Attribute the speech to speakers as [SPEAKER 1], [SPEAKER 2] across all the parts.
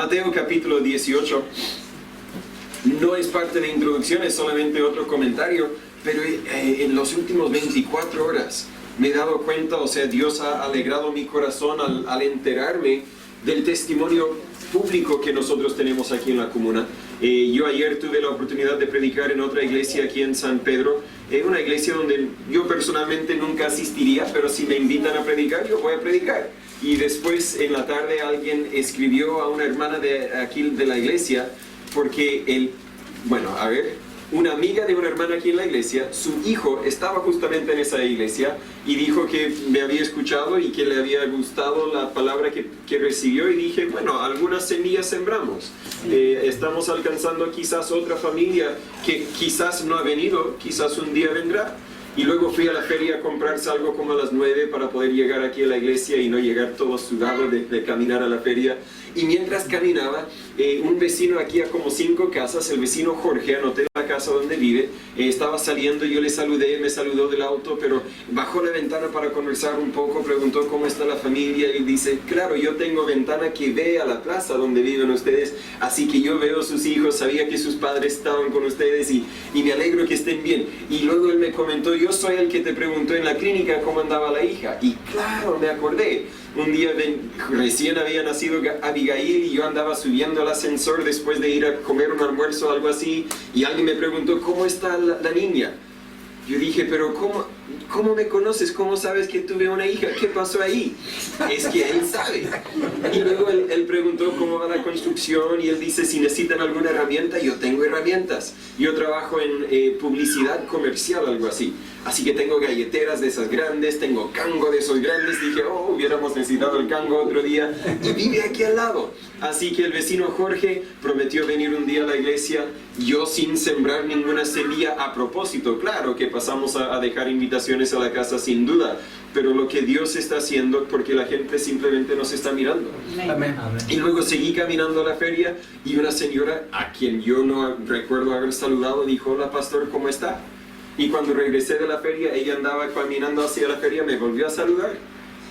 [SPEAKER 1] Mateo capítulo 18 no es parte de introducción, es solamente otro comentario, pero en los últimos 24 horas me he dado cuenta, o sea, Dios ha alegrado mi corazón al enterarme del testimonio público que nosotros tenemos aquí en la comuna. Yo ayer tuve la oportunidad de predicar en otra iglesia aquí en San Pedro, una iglesia donde yo personalmente nunca asistiría, pero si me invitan a predicar, yo voy a predicar. Y después en la tarde alguien escribió a una hermana de aquí de la iglesia, porque una amiga de una hermana aquí en la iglesia, su hijo estaba justamente en esa iglesia y dijo que me había escuchado y que le había gustado la palabra que recibió, y dije, bueno, algunas semillas sembramos. Estamos alcanzando quizás otra familia que quizás no ha venido, quizás un día vendrá. Y luego fui a la feria a comprarse algo como a las 9 para poder llegar aquí a la iglesia y no llegar todo sudado de caminar a la feria. Y mientras caminaba, un vecino aquí a como 5 casas, el vecino Jorge, anoté la casa donde vive, estaba saliendo, yo le saludé, me saludó del auto, pero bajó la ventana para conversar un poco, preguntó cómo está la familia y dice, claro, yo tengo ventana que ve a la plaza donde viven ustedes, así que yo veo a sus hijos, sabía que sus padres estaban con ustedes y me alegro que estén bien. Y luego él me comentó, yo soy el que te preguntó en la clínica cómo andaba la hija. Y claro, me acordé. Un día recién había nacido Abigail y yo andaba subiendo al ascensor después de ir a comer un almuerzo o algo así, y alguien me preguntó, ¿cómo está la niña? Yo dije, pero ¿cómo me conoces? ¿Cómo sabes que tuve una hija? ¿Qué pasó ahí? Es que él sabe. Y luego él preguntó cómo va la construcción y él dice, si necesitan alguna herramienta, yo tengo herramientas. Yo trabajo en publicidad comercial, algo así. Así que tengo galleteras de esas grandes, tengo cango de esos grandes. Dije, hubiéramos necesitado el cango otro día. Y vive aquí al lado. Así que el vecino Jorge prometió venir un día a la iglesia, yo sin sembrar ninguna semilla a propósito. Claro que pasamos a dejar invitaciones a la casa sin duda, pero lo que Dios está haciendo porque la gente simplemente nos está mirando.
[SPEAKER 2] Amén.
[SPEAKER 1] Y luego seguí caminando a la feria y una señora a quien yo no recuerdo haber saludado dijo, hola pastor, ¿cómo está? Y cuando regresé de la feria, ella andaba caminando hacia la feria, me volvió a saludar.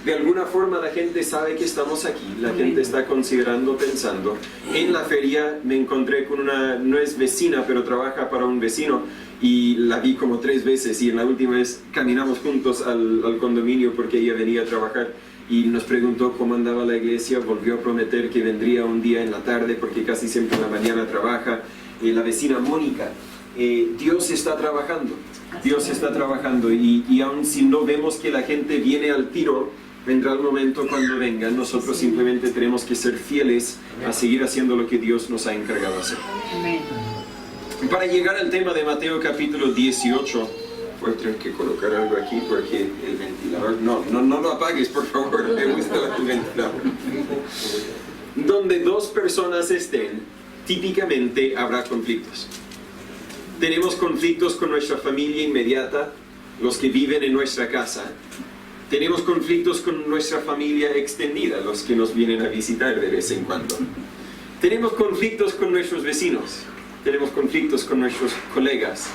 [SPEAKER 1] De alguna forma la gente sabe que estamos aquí, la gente está considerando, pensando. En la feria me encontré con una, no es vecina, pero trabaja para un vecino, y la vi como 3 veces, y en la última vez caminamos juntos al condominio porque ella venía a trabajar y nos preguntó cómo andaba la iglesia, volvió a prometer que vendría un día en la tarde porque casi siempre en la mañana trabaja. La vecina Mónica, Dios está trabajando, y aun si no vemos que la gente viene al tiro, vendrá el momento cuando vengan. Nosotros simplemente tenemos que ser fieles a seguir haciendo lo que Dios nos ha encargado hacer. Para llegar al tema de Mateo capítulo 18, voy a tener que colocar algo aquí porque el ventilador, no lo apagues por favor, me gusta tu ventilador. Donde 2 personas estén, típicamente habrá conflictos. Tenemos conflictos con nuestra familia inmediata, los que viven en nuestra casa. Tenemos conflictos con nuestra familia extendida, los que nos vienen a visitar de vez en cuando. Tenemos conflictos con nuestros vecinos, tenemos conflictos con nuestros colegas,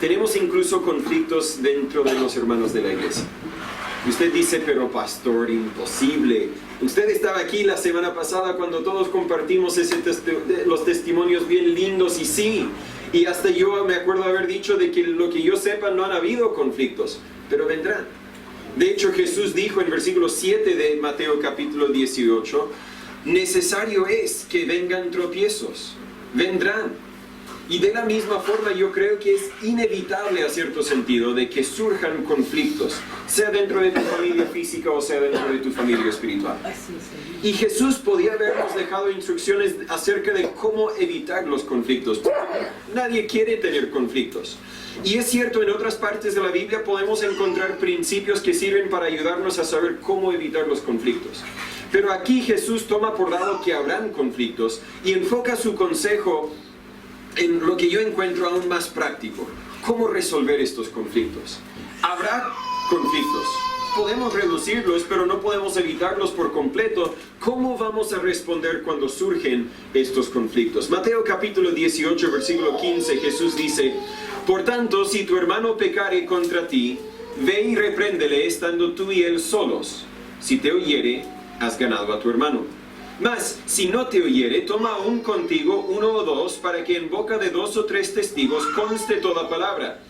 [SPEAKER 1] tenemos incluso conflictos dentro de los hermanos de la iglesia. Y usted dice, pero pastor, imposible. Usted estaba aquí la semana pasada cuando todos compartimos los testimonios bien lindos, y sí, y hasta yo me acuerdo haber dicho de que lo que yo sepa no han habido conflictos, pero vendrán. De hecho, Jesús dijo en versículo 7 de Mateo capítulo 18, necesario es que vengan tropiezos, vendrán. Y de la misma forma yo creo que es inevitable a cierto sentido de que surjan conflictos, sea dentro de tu familia física o sea dentro de tu familia espiritual. Y Jesús podía habernos dejado instrucciones acerca de cómo evitar los conflictos. Nadie quiere tener conflictos. Y es cierto, en otras partes de la Biblia podemos encontrar principios que sirven para ayudarnos a saber cómo evitar los conflictos. Pero aquí Jesús toma por dado que habrán conflictos y enfoca su consejo en lo que yo encuentro aún más práctico. ¿Cómo resolver estos conflictos? Habrá conflictos. Podemos reducirlos, pero no podemos evitarlos por completo. ¿Cómo vamos a responder cuando surgen estos conflictos? Mateo capítulo 18, versículo 15, Jesús dice, por tanto, si tu hermano pecare contra ti, ve y repréndele estando tú y él solos. Si te oyere, has ganado a tu hermano. Mas, si no te oyere, toma aún contigo 1 o 2, para que en boca de 2 o 3 testigos conste toda palabra.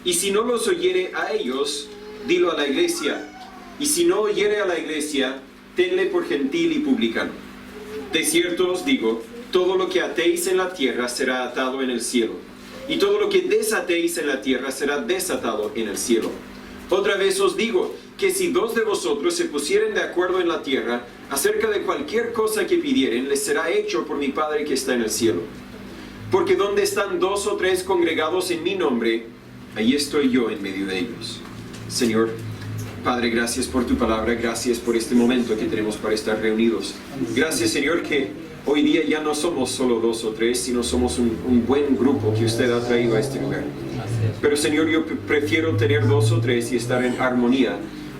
[SPEAKER 1] Y si no los oyere a ellos, dilo a la iglesia. Y si no oyere a la iglesia, tenle por gentil y publicano. De cierto os digo, todo lo que atéis en la tierra será atado en el cielo, y todo lo que desatéis en la tierra será desatado en el cielo. Otra vez os digo, que si 2 de vosotros se pusieren de acuerdo en la tierra, acerca de cualquier cosa que pidieren, les será hecho por mi Padre que está en el cielo. Porque donde están 2 o 3 congregados en mi nombre, ahí estoy yo en medio de ellos. Señor, Padre, gracias por tu palabra, gracias por este momento que tenemos para estar reunidos. Gracias, Señor, que hoy día ya no somos solo 2 o 3, sino somos un buen grupo que usted ha traído a este lugar. Pero, Señor, yo prefiero tener 2 o 3 y estar en armonía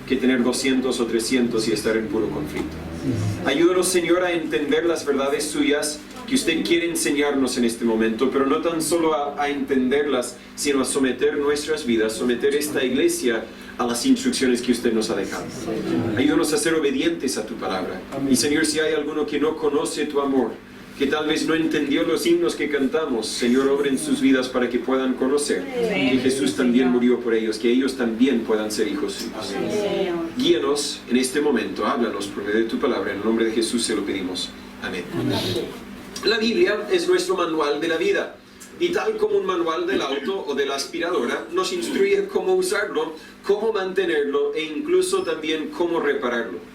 [SPEAKER 1] que tener 200 o 300 y estar en puro conflicto. Ayúdanos, Señor, a entender las verdades suyas que usted quiere enseñarnos en este momento, pero no tan solo a entenderlas, sino a someter nuestras vidas, someter esta iglesia a las instrucciones que usted nos ha dejado. Ayúdanos a ser obedientes a tu palabra. Y, Señor, si hay alguno que no conoce tu amor, que tal vez no entendió los himnos que cantamos, Señor, obra en sus vidas para que puedan conocer que Jesús también murió por ellos, que ellos también puedan ser hijos suyos. Guíanos en este momento, háblanos por medio de tu palabra, en el nombre de Jesús se lo pedimos. Amén. La Biblia es nuestro manual de la vida, y tal como un manual del auto o de la aspiradora, nos instruye cómo usarlo, cómo mantenerlo e incluso también cómo repararlo.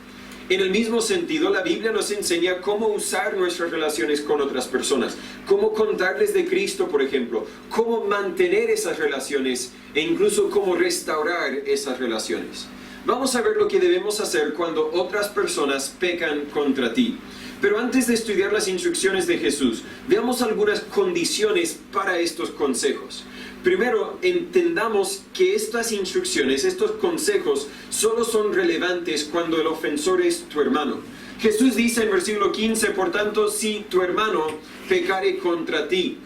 [SPEAKER 1] En el mismo sentido, la Biblia nos enseña cómo usar nuestras relaciones con otras personas, cómo contarles de Cristo, por ejemplo, cómo mantener esas relaciones e incluso cómo restaurar esas relaciones. Vamos a ver lo que debemos hacer cuando otras personas pecan contra ti. Pero antes de estudiar las instrucciones de Jesús, veamos algunas condiciones para estos consejos. Primero, entendamos que estas instrucciones, estos consejos, solo son relevantes cuando el ofensor es tu hermano. Jesús dice en versículo 15, por tanto, si tu hermano pecare contra ti.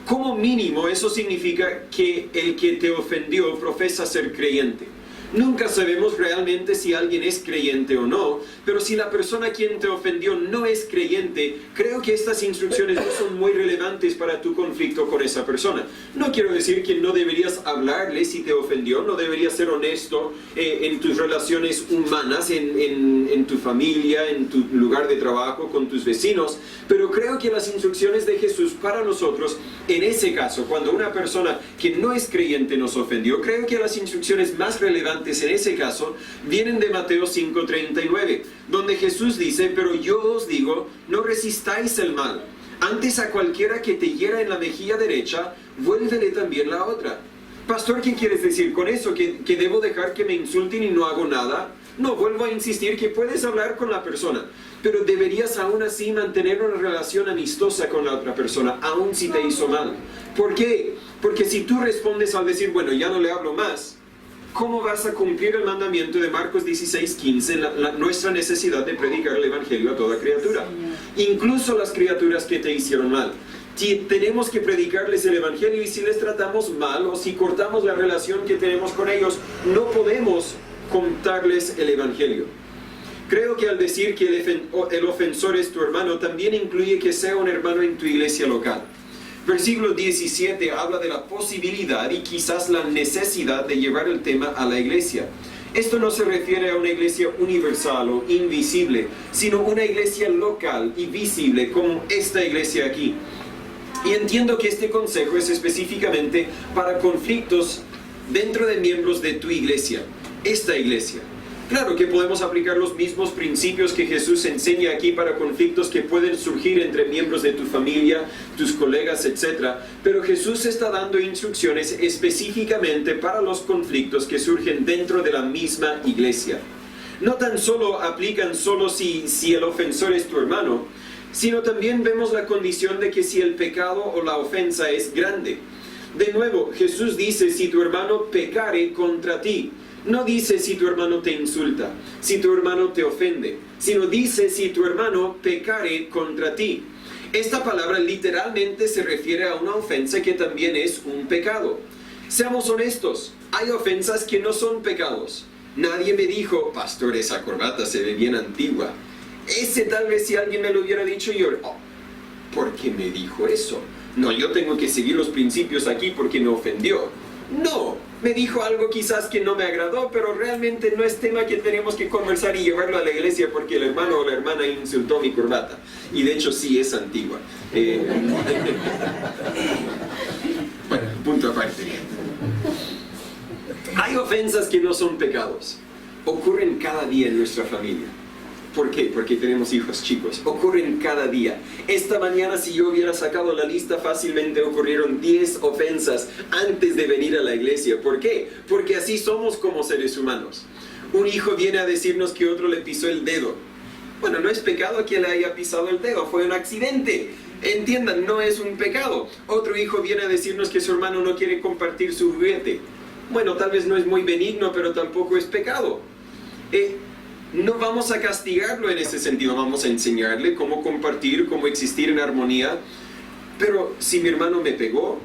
[SPEAKER 1] Como mínimo, eso significa que el que te ofendió profesa ser creyente. Nunca sabemos realmente si alguien es creyente o no, pero si la persona a quien te ofendió no es creyente, creo que estas instrucciones no son muy relevantes para tu conflicto con esa persona. No quiero decir que no deberías hablarle si te ofendió, no deberías ser honesto en tus relaciones humanas, en tu familia, en tu lugar de trabajo, con tus vecinos, pero creo que las instrucciones de Jesús para nosotros, en ese caso, cuando una persona que no es creyente nos ofendió, creo que las instrucciones más relevantes en ese caso vienen de Mateo 5:39, donde Jesús dice, pero yo os digo, no resistáis el mal, antes a cualquiera que te hiera en la mejilla derecha, vuélvele también la otra. Pastor, ¿qué quieres decir con eso? ¿Que debo dejar que me insulten y no hago nada? No, vuelvo a insistir que puedes hablar con la persona, pero deberías aún así mantener una relación amistosa con la otra persona, aun si te hizo mal. ¿Por qué? Porque si tú respondes al decir, bueno, ya no le hablo más, ¿cómo vas a cumplir el mandamiento de Marcos 16:15, nuestra necesidad de predicar el Evangelio a toda criatura? Incluso las criaturas que te hicieron mal. Tenemos que predicarles el Evangelio, y si les tratamos mal o si cortamos la relación que tenemos con ellos, no podemos contarles el Evangelio. Creo que al decir que el ofensor es tu hermano, también incluye que sea un hermano en tu iglesia local. Versículo 17 habla de la posibilidad y quizás la necesidad de llevar el tema a la iglesia. Esto no se refiere a una iglesia universal o invisible, sino una iglesia local y visible como esta iglesia aquí. Y entiendo que este consejo es específicamente para conflictos dentro de miembros de tu iglesia, esta iglesia. Claro que podemos aplicar los mismos principios que Jesús enseña aquí para conflictos que pueden surgir entre miembros de tu familia, tus colegas, etc. Pero Jesús está dando instrucciones específicamente para los conflictos que surgen dentro de la misma iglesia. No tan solo aplican solo si el ofensor es tu hermano, sino también vemos la condición de que si el pecado o la ofensa es grande. De nuevo, Jesús dice, si tu hermano pecare contra ti. No dice si tu hermano te insulta, si tu hermano te ofende, sino dice si tu hermano pecare contra ti. Esta palabra literalmente se refiere a una ofensa que también es un pecado. Seamos honestos, hay ofensas que no son pecados. Nadie me dijo, pastor, esa corbata se ve bien antigua. Ese tal vez si alguien me lo hubiera dicho, yo, ¿por qué me dijo eso? No, yo tengo que seguir los principios aquí porque me ofendió. No, me dijo algo quizás que no me agradó, pero realmente no es tema que tenemos que conversar y llevarlo a la iglesia porque el hermano o la hermana insultó mi corbata. Y de hecho sí es antigua. Bueno, punto aparte. Hay ofensas que no son pecados. Ocurren cada día en nuestra familia. ¿Por qué? Porque tenemos hijos chicos. Ocurren cada día. Esta mañana, si yo hubiera sacado la lista, fácilmente ocurrieron 10 ofensas antes de venir a la iglesia. ¿Por qué? Porque así somos como seres humanos. Un hijo viene a decirnos que otro le pisó el dedo. Bueno, no es pecado que le haya pisado el dedo, fue un accidente. Entiendan, no es un pecado. Otro hijo viene a decirnos que su hermano no quiere compartir su juguete. Bueno, tal vez no es muy benigno, pero tampoco es pecado. No vamos a castigarlo en ese sentido, vamos a enseñarle cómo compartir, cómo existir en armonía. Pero si mi hermano me pegó,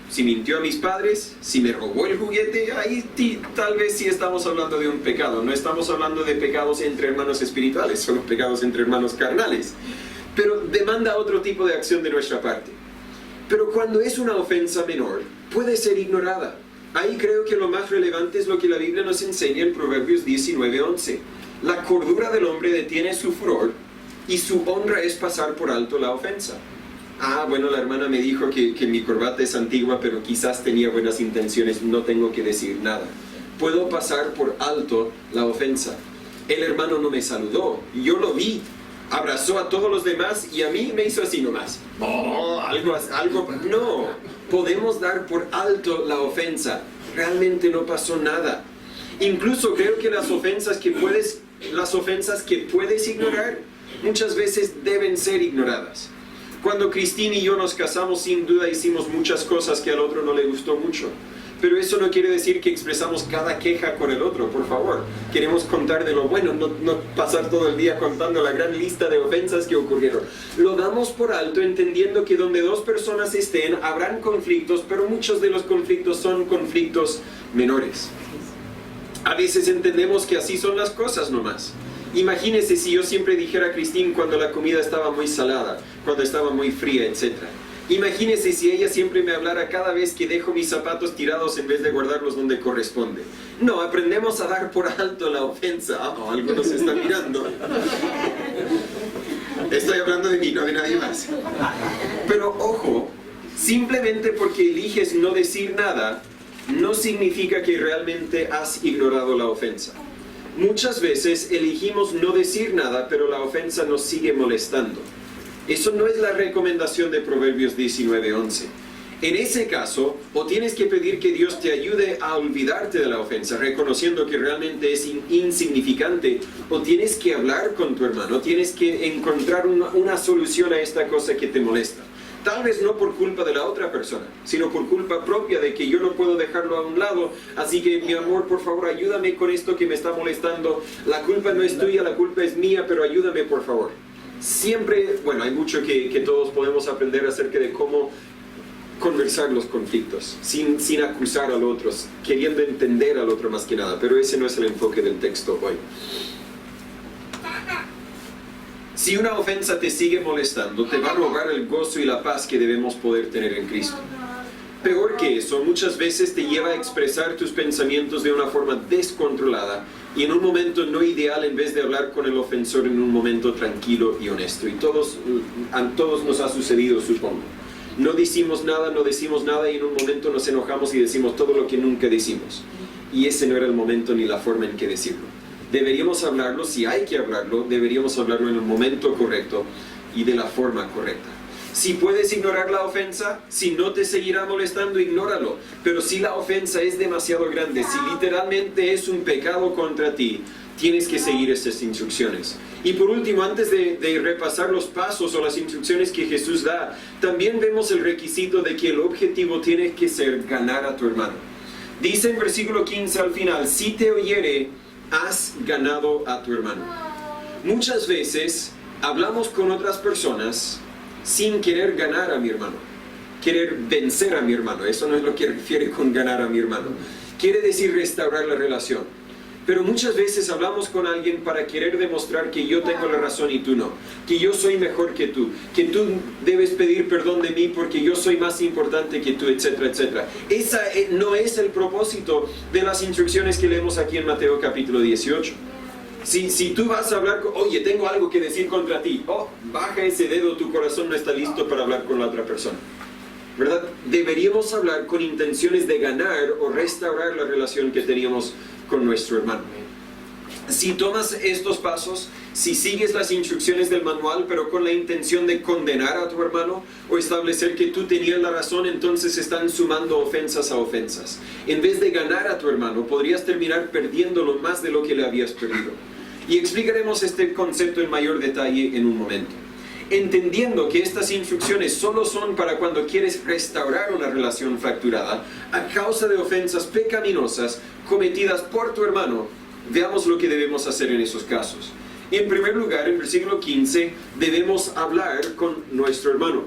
[SPEAKER 1] si mintió a mis padres, si me robó el juguete, ahí tal vez sí estamos hablando de un pecado. No estamos hablando de pecados entre hermanos espirituales, son pecados entre hermanos carnales. Pero demanda otro tipo de acción de nuestra parte. Pero cuando es una ofensa menor, puede ser ignorada. Ahí creo que lo más relevante es lo que la Biblia nos enseña en Proverbios 19:11. La cordura del hombre detiene su furor y su honra es pasar por alto la ofensa. Bueno, la hermana me dijo que mi corbata es antigua, pero quizás tenía buenas intenciones, no tengo que decir nada. Puedo pasar por alto la ofensa. El hermano no me saludó, yo lo vi, abrazó a todos los demás y a mí me hizo así nomás. No, podemos dar por alto la ofensa, realmente no pasó nada. Incluso creo que las ofensas que puedes ignorar, muchas veces deben ser ignoradas. Cuando Cristina y yo nos casamos, sin duda hicimos muchas cosas que al otro no le gustó mucho. Pero eso no quiere decir que expresamos cada queja con el otro, por favor. Queremos contar de lo bueno, no pasar todo el día contando la gran lista de ofensas que ocurrieron. Lo damos por alto entendiendo que donde dos personas estén, habrán conflictos, pero muchos de los conflictos son conflictos menores. A veces entendemos que así son las cosas nomás. Imagínese si yo siempre dijera a Cristín cuando la comida estaba muy salada, cuando estaba muy fría, etc. Imagínese si ella siempre me hablara cada vez que dejo mis zapatos tirados en vez de guardarlos donde corresponde. No, aprendemos a dar por alto la ofensa. Algunos se están mirando. Estoy hablando de mí, no de nadie más. Pero ojo, simplemente porque eliges no decir nada, no significa que realmente has ignorado la ofensa. Muchas veces elegimos no decir nada, pero la ofensa nos sigue molestando. Eso no es la recomendación de Proverbios 19:11. En ese caso, o tienes que pedir que Dios te ayude a olvidarte de la ofensa, reconociendo que realmente es insignificante, o tienes que hablar con tu hermano, tienes que encontrar una solución a esta cosa que te molesta. Tal vez no por culpa de la otra persona, sino por culpa propia de que yo no puedo dejarlo a un lado. Así que, mi amor, por favor, ayúdame con esto que me está molestando. La culpa no es tuya, la culpa es mía, pero ayúdame, por favor. Siempre, hay mucho que todos podemos aprender acerca de cómo conversar los conflictos, sin acusar al otro, queriendo entender al otro más que nada. Pero ese no es el enfoque del texto hoy. Si una ofensa te sigue molestando, te va a robar el gozo y la paz que debemos poder tener en Cristo. Peor que eso, muchas veces te lleva a expresar tus pensamientos de una forma descontrolada y en un momento no ideal en vez de hablar con el ofensor en un momento tranquilo y honesto. Y a todos nos ha sucedido, supongo. No decimos nada y en un momento nos enojamos y decimos todo lo que nunca decimos. Y ese no era el momento ni la forma en que decirlo. Deberíamos hablarlo, si hay que hablarlo, deberíamos hablarlo en el momento correcto y de la forma correcta. Si puedes ignorar la ofensa, si no te seguirá molestando, ignóralo. Pero si la ofensa es demasiado grande, si literalmente es un pecado contra ti, tienes que seguir estas instrucciones. Y por último, antes de repasar los pasos o las instrucciones que Jesús da, también vemos el requisito de que el objetivo tiene que ser ganar a tu hermano. Dice en versículo 15 al final, si te oyere, has ganado a tu hermano. Muchas veces hablamos con otras personas sin querer ganar a mi hermano, querer vencer a mi hermano. Eso no es lo que refiere con ganar a mi hermano. Quiere decir restaurar la relación. Pero muchas veces hablamos con alguien para querer demostrar que yo tengo la razón y tú no, que yo soy mejor que tú debes pedir perdón de mí porque yo soy más importante que tú, etcétera, etcétera. Esa no es el propósito de las instrucciones que leemos aquí en Mateo capítulo 18. Si tú vas a hablar, oye, tengo algo que decir contra ti, baja ese dedo, tu corazón no está listo para hablar con la otra persona, ¿verdad? Deberíamos hablar con intenciones de ganar o restaurar la relación que teníamos con nuestro hermano. Si tomas estos pasos, si sigues las instrucciones del manual, pero con la intención de condenar a tu hermano o establecer que tú tenías la razón, entonces están sumando ofensas a ofensas. En vez de ganar a tu hermano, podrías terminar perdiéndolo más de lo que le habías perdido. Y explicaremos este concepto en mayor detalle en un momento. Entendiendo que estas instrucciones solo son para cuando quieres restaurar una relación fracturada a causa de ofensas pecaminosas cometidas por tu hermano, veamos lo que debemos hacer en esos casos. En primer lugar, en el versículo 15, debemos hablar con nuestro hermano.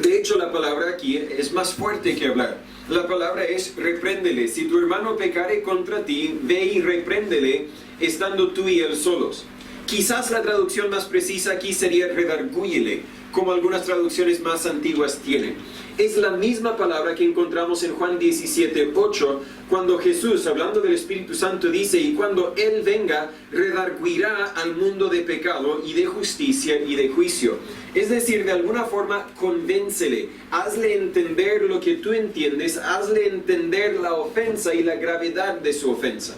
[SPEAKER 1] De hecho, la palabra aquí es más fuerte que hablar. La palabra es repréndele. Si tu hermano pecare contra ti, ve y repréndele, estando tú y él solos. Quizás la traducción más precisa aquí sería redargúyele, como algunas traducciones más antiguas tienen. Es la misma palabra que encontramos en Juan 17:8, cuando Jesús, hablando del Espíritu Santo, dice: y cuando Él venga, redarguirá al mundo de pecado y de justicia y de juicio. Es decir, de alguna forma, convéncele, hazle entender lo que tú entiendes, hazle entender la ofensa y la gravedad de su ofensa.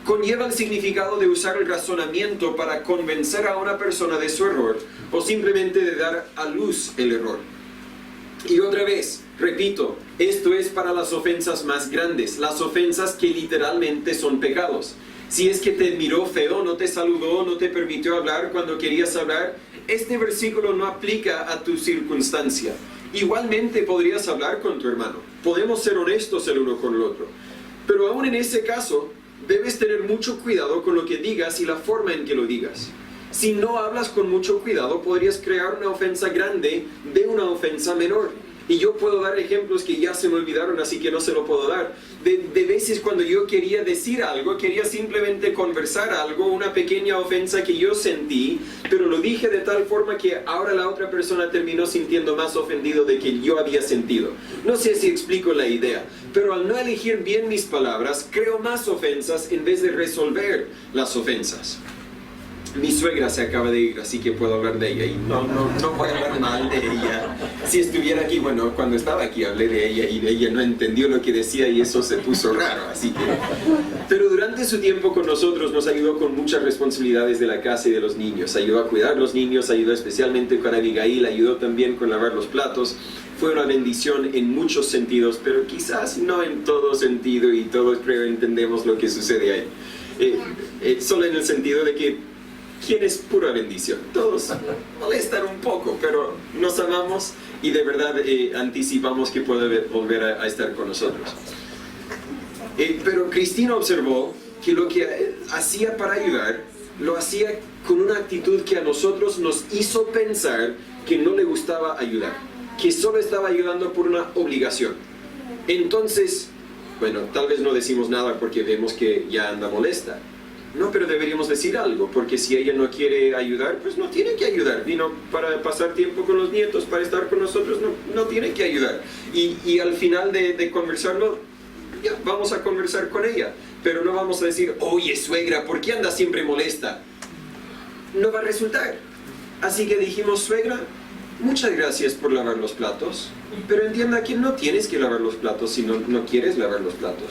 [SPEAKER 1] Conlleva el significado de usar el razonamiento para convencer a una persona de su error o simplemente de dar a luz el error. Y otra vez, repito, esto es para las ofensas más grandes, las ofensas que literalmente son pecados. Si es que te miró feo, no te saludó, no te permitió hablar cuando querías hablar, este versículo no aplica a tu circunstancia. Igualmente podrías hablar con tu hermano. Podemos ser honestos el uno con el otro. Pero aún en ese caso, debes tener mucho cuidado con lo que digas y la forma en que lo digas. Si no hablas con mucho cuidado, podrías crear una ofensa grande de una ofensa menor. Y yo puedo dar ejemplos que ya se me olvidaron, así que no se lo puedo dar. De veces cuando yo quería decir algo, quería simplemente conversar algo, una pequeña ofensa que yo sentí, pero lo dije de tal forma que ahora la otra persona terminó sintiendo más ofendido de que yo había sentido. No sé si explico la idea, pero al no elegir bien mis palabras, creo más ofensas en vez de resolver las ofensas. Mi suegra se acaba de ir, así que puedo hablar de ella y no voy a hablar mal de ella. Si estuviera aquí, bueno, cuando estaba aquí hablé de ella y ella no entendió lo que decía y eso se puso raro, así que... Pero durante su tiempo con nosotros nos ayudó con muchas responsabilidades de la casa y de los niños. Ayudó a cuidar los niños, ayudó especialmente con Abigail, ayudó también con lavar los platos. Fue una bendición en muchos sentidos, pero quizás no en todo sentido y todos creo entendemos lo que sucede ahí. Solo en el sentido de que ¿quién es pura bendición? Todos molestan un poco, pero nos amamos y de verdad anticipamos que puede volver a estar con nosotros. Pero Cristina observó que lo que hacía para ayudar, lo hacía con una actitud que a nosotros nos hizo pensar que no le gustaba ayudar, que solo estaba ayudando por una obligación. Entonces, bueno, tal vez no decimos nada porque vemos que ya anda molesta. No, pero deberíamos decir algo, porque si ella no quiere ayudar, pues no tiene que ayudar. Vino para pasar tiempo con los nietos, para estar con nosotros, no tiene que ayudar. Y al final de conversarlo, ya, vamos a conversar con ella. Pero no vamos a decir, oye suegra, ¿por qué anda siempre molesta? No va a resultar. Así que dijimos, suegra, muchas gracias por lavar los platos, pero entienda que no tienes que lavar los platos si no quieres lavar los platos.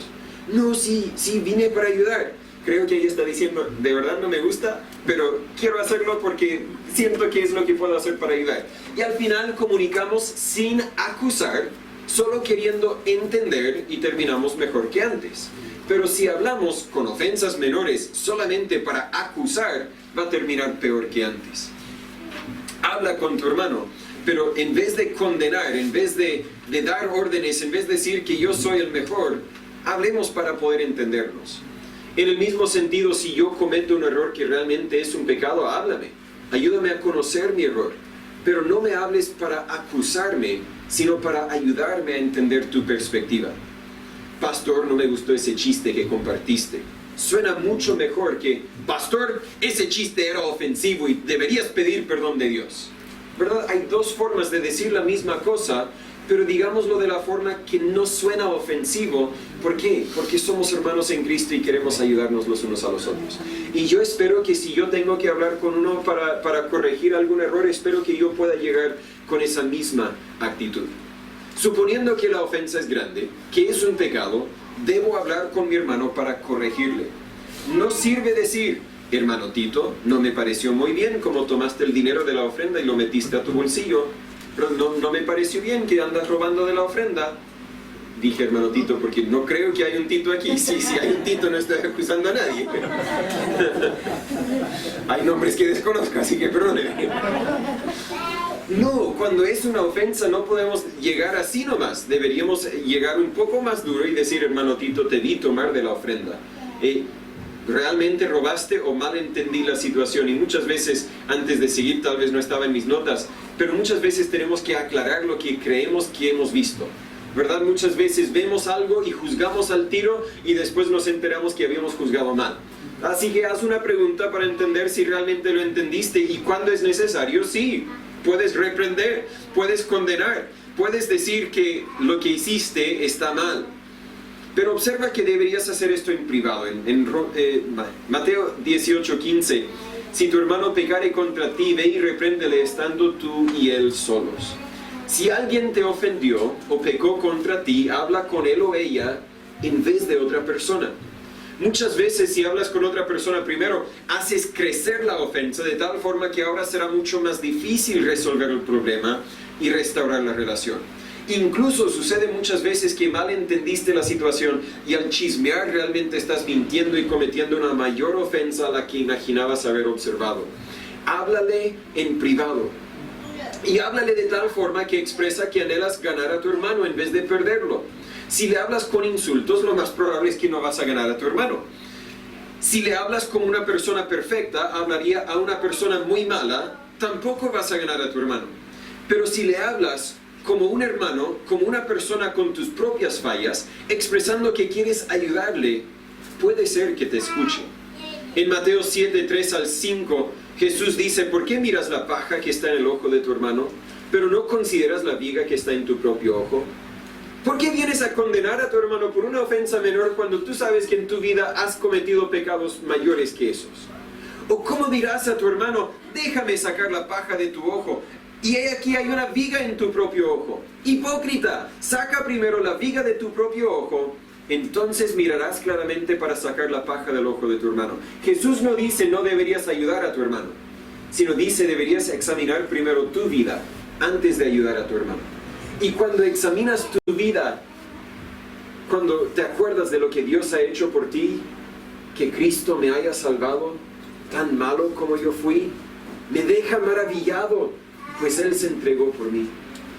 [SPEAKER 1] No, sí, vine para ayudar. Creo que ella está diciendo, de verdad no me gusta, pero quiero hacerlo porque siento que es lo que puedo hacer para ayudar. Y al final comunicamos sin acusar, solo queriendo entender y terminamos mejor que antes. Pero si hablamos con ofensas menores solamente para acusar, va a terminar peor que antes. Habla con tu hermano, pero en vez de condenar, en vez de dar órdenes, en vez de decir que yo soy el mejor, hablemos para poder entendernos. En el mismo sentido, si yo cometo un error que realmente es un pecado, háblame. Ayúdame a conocer mi error. Pero no me hables para acusarme, sino para ayudarme a entender tu perspectiva. pastor, no me gustó ese chiste que compartiste. Suena mucho mejor que, pastor, ese chiste era ofensivo y deberías pedir perdón de Dios. ¿Verdad? Hay dos formas de decir la misma cosa, pero digámoslo de la forma que no suena ofensivo. ¿Por qué? Porque somos hermanos en Cristo y queremos ayudarnos los unos a los otros. Y yo espero que si yo tengo que hablar con uno para corregir algún error, espero que yo pueda llegar con esa misma actitud. Suponiendo que la ofensa es grande, que es un pecado, debo hablar con mi hermano para corregirle. No sirve decir, hermano Tito, no me pareció muy bien como tomaste el dinero de la ofrenda y lo metiste a tu bolsillo. Pero no me pareció bien que andas robando de la ofrenda. Dije hermano Tito porque no creo que hay un Tito aquí. Sí, hay un Tito, no estoy acusando a nadie. Hay nombres que desconozco, así que perdónenme. No, cuando es una ofensa no podemos llegar así nomás. Deberíamos llegar un poco más duro y decir, hermano Tito, te vi tomar de la ofrenda. ¿Realmente robaste o mal entendí la situación? Y muchas veces, antes de seguir, tal vez no estaba en mis notas, pero muchas veces tenemos que aclarar lo que creemos que hemos visto, ¿verdad? Muchas veces vemos algo y juzgamos al tiro y después nos enteramos que habíamos juzgado mal. Así que haz una pregunta para entender si realmente lo entendiste, y cuando es necesario, sí, puedes reprender, puedes condenar, puedes decir que lo que hiciste está mal. Pero observa que deberías hacer esto en privado. En Mateo 18:15, si tu hermano pecare contra ti, ve y repréndele estando tú y él solos. Si alguien te ofendió o pecó contra ti, habla con él o ella en vez de otra persona. Muchas veces si hablas con otra persona primero, haces crecer la ofensa de tal forma que ahora será mucho más difícil resolver el problema y restaurar la relación. Incluso sucede muchas veces que mal entendiste la situación y al chismear realmente estás mintiendo y cometiendo una mayor ofensa a la que imaginabas haber observado. Háblale en privado y háblale de tal forma que expresa que anhelas ganar a tu hermano en vez de perderlo. Si le hablas con insultos, lo más probable es que no vas a ganar a tu hermano. Si le hablas como una persona perfecta, hablaría a una persona muy mala, tampoco vas a ganar a tu hermano. Pero si le hablas como un hermano, como una persona con tus propias fallas, expresando que quieres ayudarle, puede ser que te escuche. En Mateo 7:3-5, Jesús dice, ¿por qué miras la paja que está en el ojo de tu hermano, pero no consideras la viga que está en tu propio ojo? ¿Por qué vienes a condenar a tu hermano por una ofensa menor cuando tú sabes que en tu vida has cometido pecados mayores que esos? ¿O cómo dirás a tu hermano, déjame sacar la paja de tu ojo, y aquí hay una viga en tu propio ojo? Hipócrita, saca primero la viga de tu propio ojo, entonces mirarás claramente para sacar la paja del ojo de tu hermano. Jesús no dice no deberías ayudar a tu hermano, sino dice deberías examinar primero tu vida antes de ayudar a tu hermano. Y cuando examinas tu vida, cuando te acuerdas de lo que Dios ha hecho por ti, que Cristo me haya salvado, tan malo como yo fui, me deja maravillado, pues Él se entregó por mí.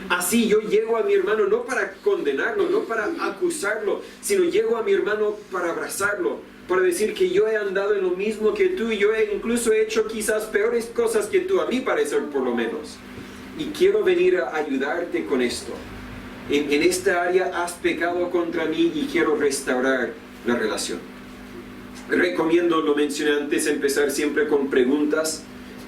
[SPEAKER 1] Así yo llego a mi hermano no para condenarlo, no para acusarlo, sino llego a mi hermano para abrazarlo, para decir que yo he andado en lo mismo que tú, y yo he incluso hecho quizás peores cosas que tú, a mi parecer por lo menos. Y quiero venir a ayudarte con esto. En esta área has pecado contra mí y quiero restaurar la relación. Recomiendo, lo mencioné antes, empezar siempre con preguntas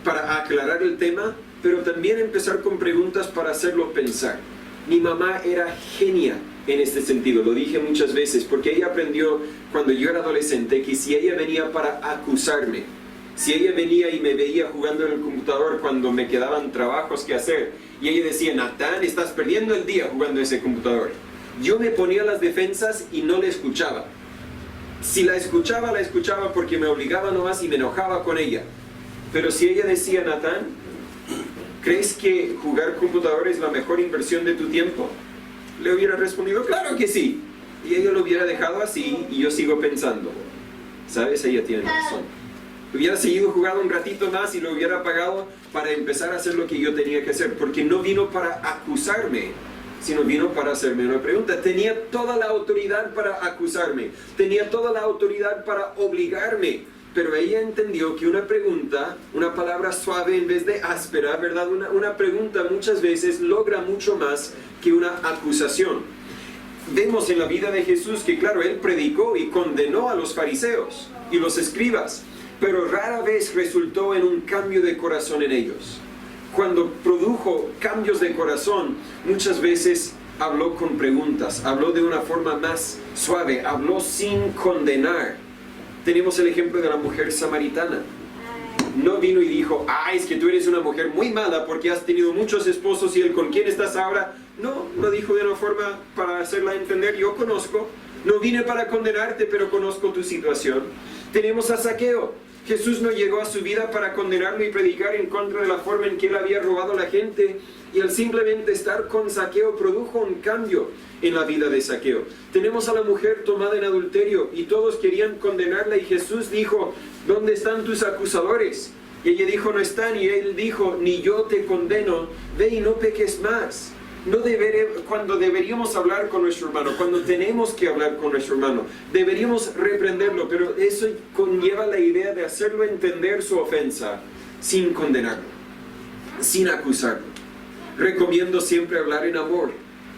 [SPEAKER 1] para aclarar el tema, pero también empezar con preguntas para hacerlo pensar. Mi mamá era genia en este sentido, lo dije muchas veces, porque ella aprendió cuando yo era adolescente que si ella venía para acusarme, si ella venía y me veía jugando en el computador cuando me quedaban trabajos que hacer, y ella decía, Natán, estás perdiendo el día jugando en ese computador, yo me ponía las defensas y no le escuchaba. Si la escuchaba porque me obligaba nomás y me enojaba con ella. Pero si ella decía, Natán, ¿crees que jugar computador es la mejor inversión de tu tiempo? Le hubiera respondido, claro que sí. Y ella lo hubiera dejado así y yo sigo pensando, ¿sabes? Ella tiene razón. Hubiera seguido jugando un ratito más y lo hubiera pagado para empezar a hacer lo que yo tenía que hacer, porque no vino para acusarme, sino vino para hacerme una pregunta. Tenía toda la autoridad para acusarme, tenía toda la autoridad para obligarme, pero ella entendió que una pregunta, una palabra suave en vez de áspera, ¿verdad? Una pregunta muchas veces logra mucho más que una acusación. vemos en la vida de Jesús que, claro, Él predicó y condenó a los fariseos y los escribas, pero rara vez resultó en un cambio de corazón en ellos. Cuando produjo cambios de corazón, muchas veces habló con preguntas, habló de una forma más suave, habló sin condenar. Tenemos el ejemplo de la mujer samaritana. No vino y dijo, es que tú eres una mujer muy mala porque has tenido muchos esposos y el con quien estás ahora. No, lo dijo de una forma para hacerla entender, yo conozco, no vine para condenarte, pero conozco tu situación. Tenemos a Zaqueo. Jesús no llegó a su vida para condenarlo y predicar en contra de la forma en que él había robado a la gente. Y al simplemente estar con Zaqueo produjo un cambio en la vida de Zaqueo. Tenemos a la mujer tomada en adulterio y todos querían condenarla y Jesús dijo, ¿dónde están tus acusadores? Y ella dijo, no están. Y él dijo, ni yo te condeno, ve y no peques más. Cuando deberíamos hablar con nuestro hermano, cuando tenemos que hablar con nuestro hermano, deberíamos reprenderlo, pero eso conlleva la idea de hacerlo entender su ofensa sin condenarlo, sin acusarlo. Recomiendo siempre hablar en amor.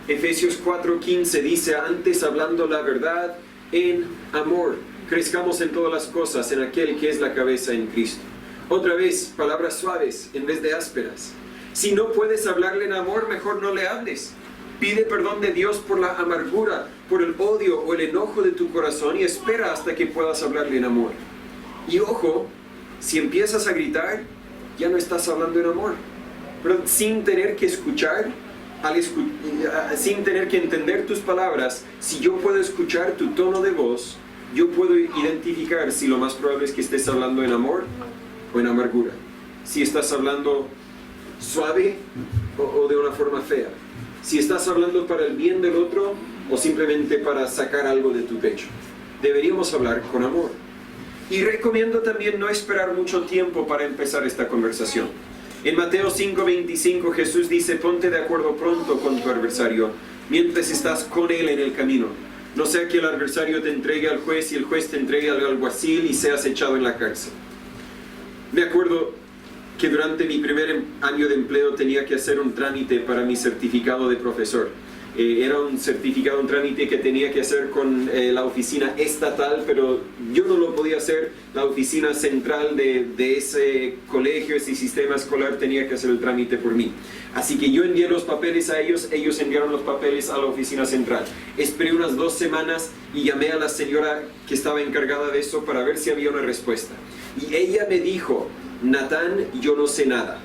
[SPEAKER 1] Efesios 4:15 dice, antes hablando la verdad en amor. Crezcamos en todas las cosas en aquel que es la cabeza, en Cristo. Otra vez, palabras suaves en vez de ásperas. Si no puedes hablarle en amor, mejor no le hables. Pide perdón de Dios por la amargura, por el odio o el enojo de tu corazón y espera hasta que puedas hablarle en amor. Y ojo, si empiezas a gritar, ya no estás hablando en amor. Pero sin tener que escuchar, sin tener que entender tus palabras, si yo puedo escuchar tu tono de voz, yo puedo identificar si lo más probable es que estés hablando en amor o en amargura. Si estás hablando suave o de una forma fea. Si estás hablando para el bien del otro o simplemente para sacar algo de tu pecho. Deberíamos hablar con amor. Y recomiendo también no esperar mucho tiempo para empezar esta conversación. En Mateo 5:25 Jesús dice, ponte de acuerdo pronto con tu adversario mientras estás con él en el camino. No sea que el adversario te entregue al juez y el juez te entregue al alguacil y seas echado en la cárcel. Me acuerdo que durante mi primer año de empleo tenía que hacer un trámite para mi certificado de profesor. Era un certificado, un trámite que tenía que hacer con la oficina estatal, pero yo no lo podía hacer. La oficina central de ese colegio, ese sistema escolar, tenía que hacer el trámite por mí. Así que yo envié los papeles a ellos enviaron los papeles a la oficina central. Esperé unas 2 semanas y llamé a la señora que estaba encargada de eso para ver si había una respuesta. Y ella me dijo, Natán, yo no sé nada.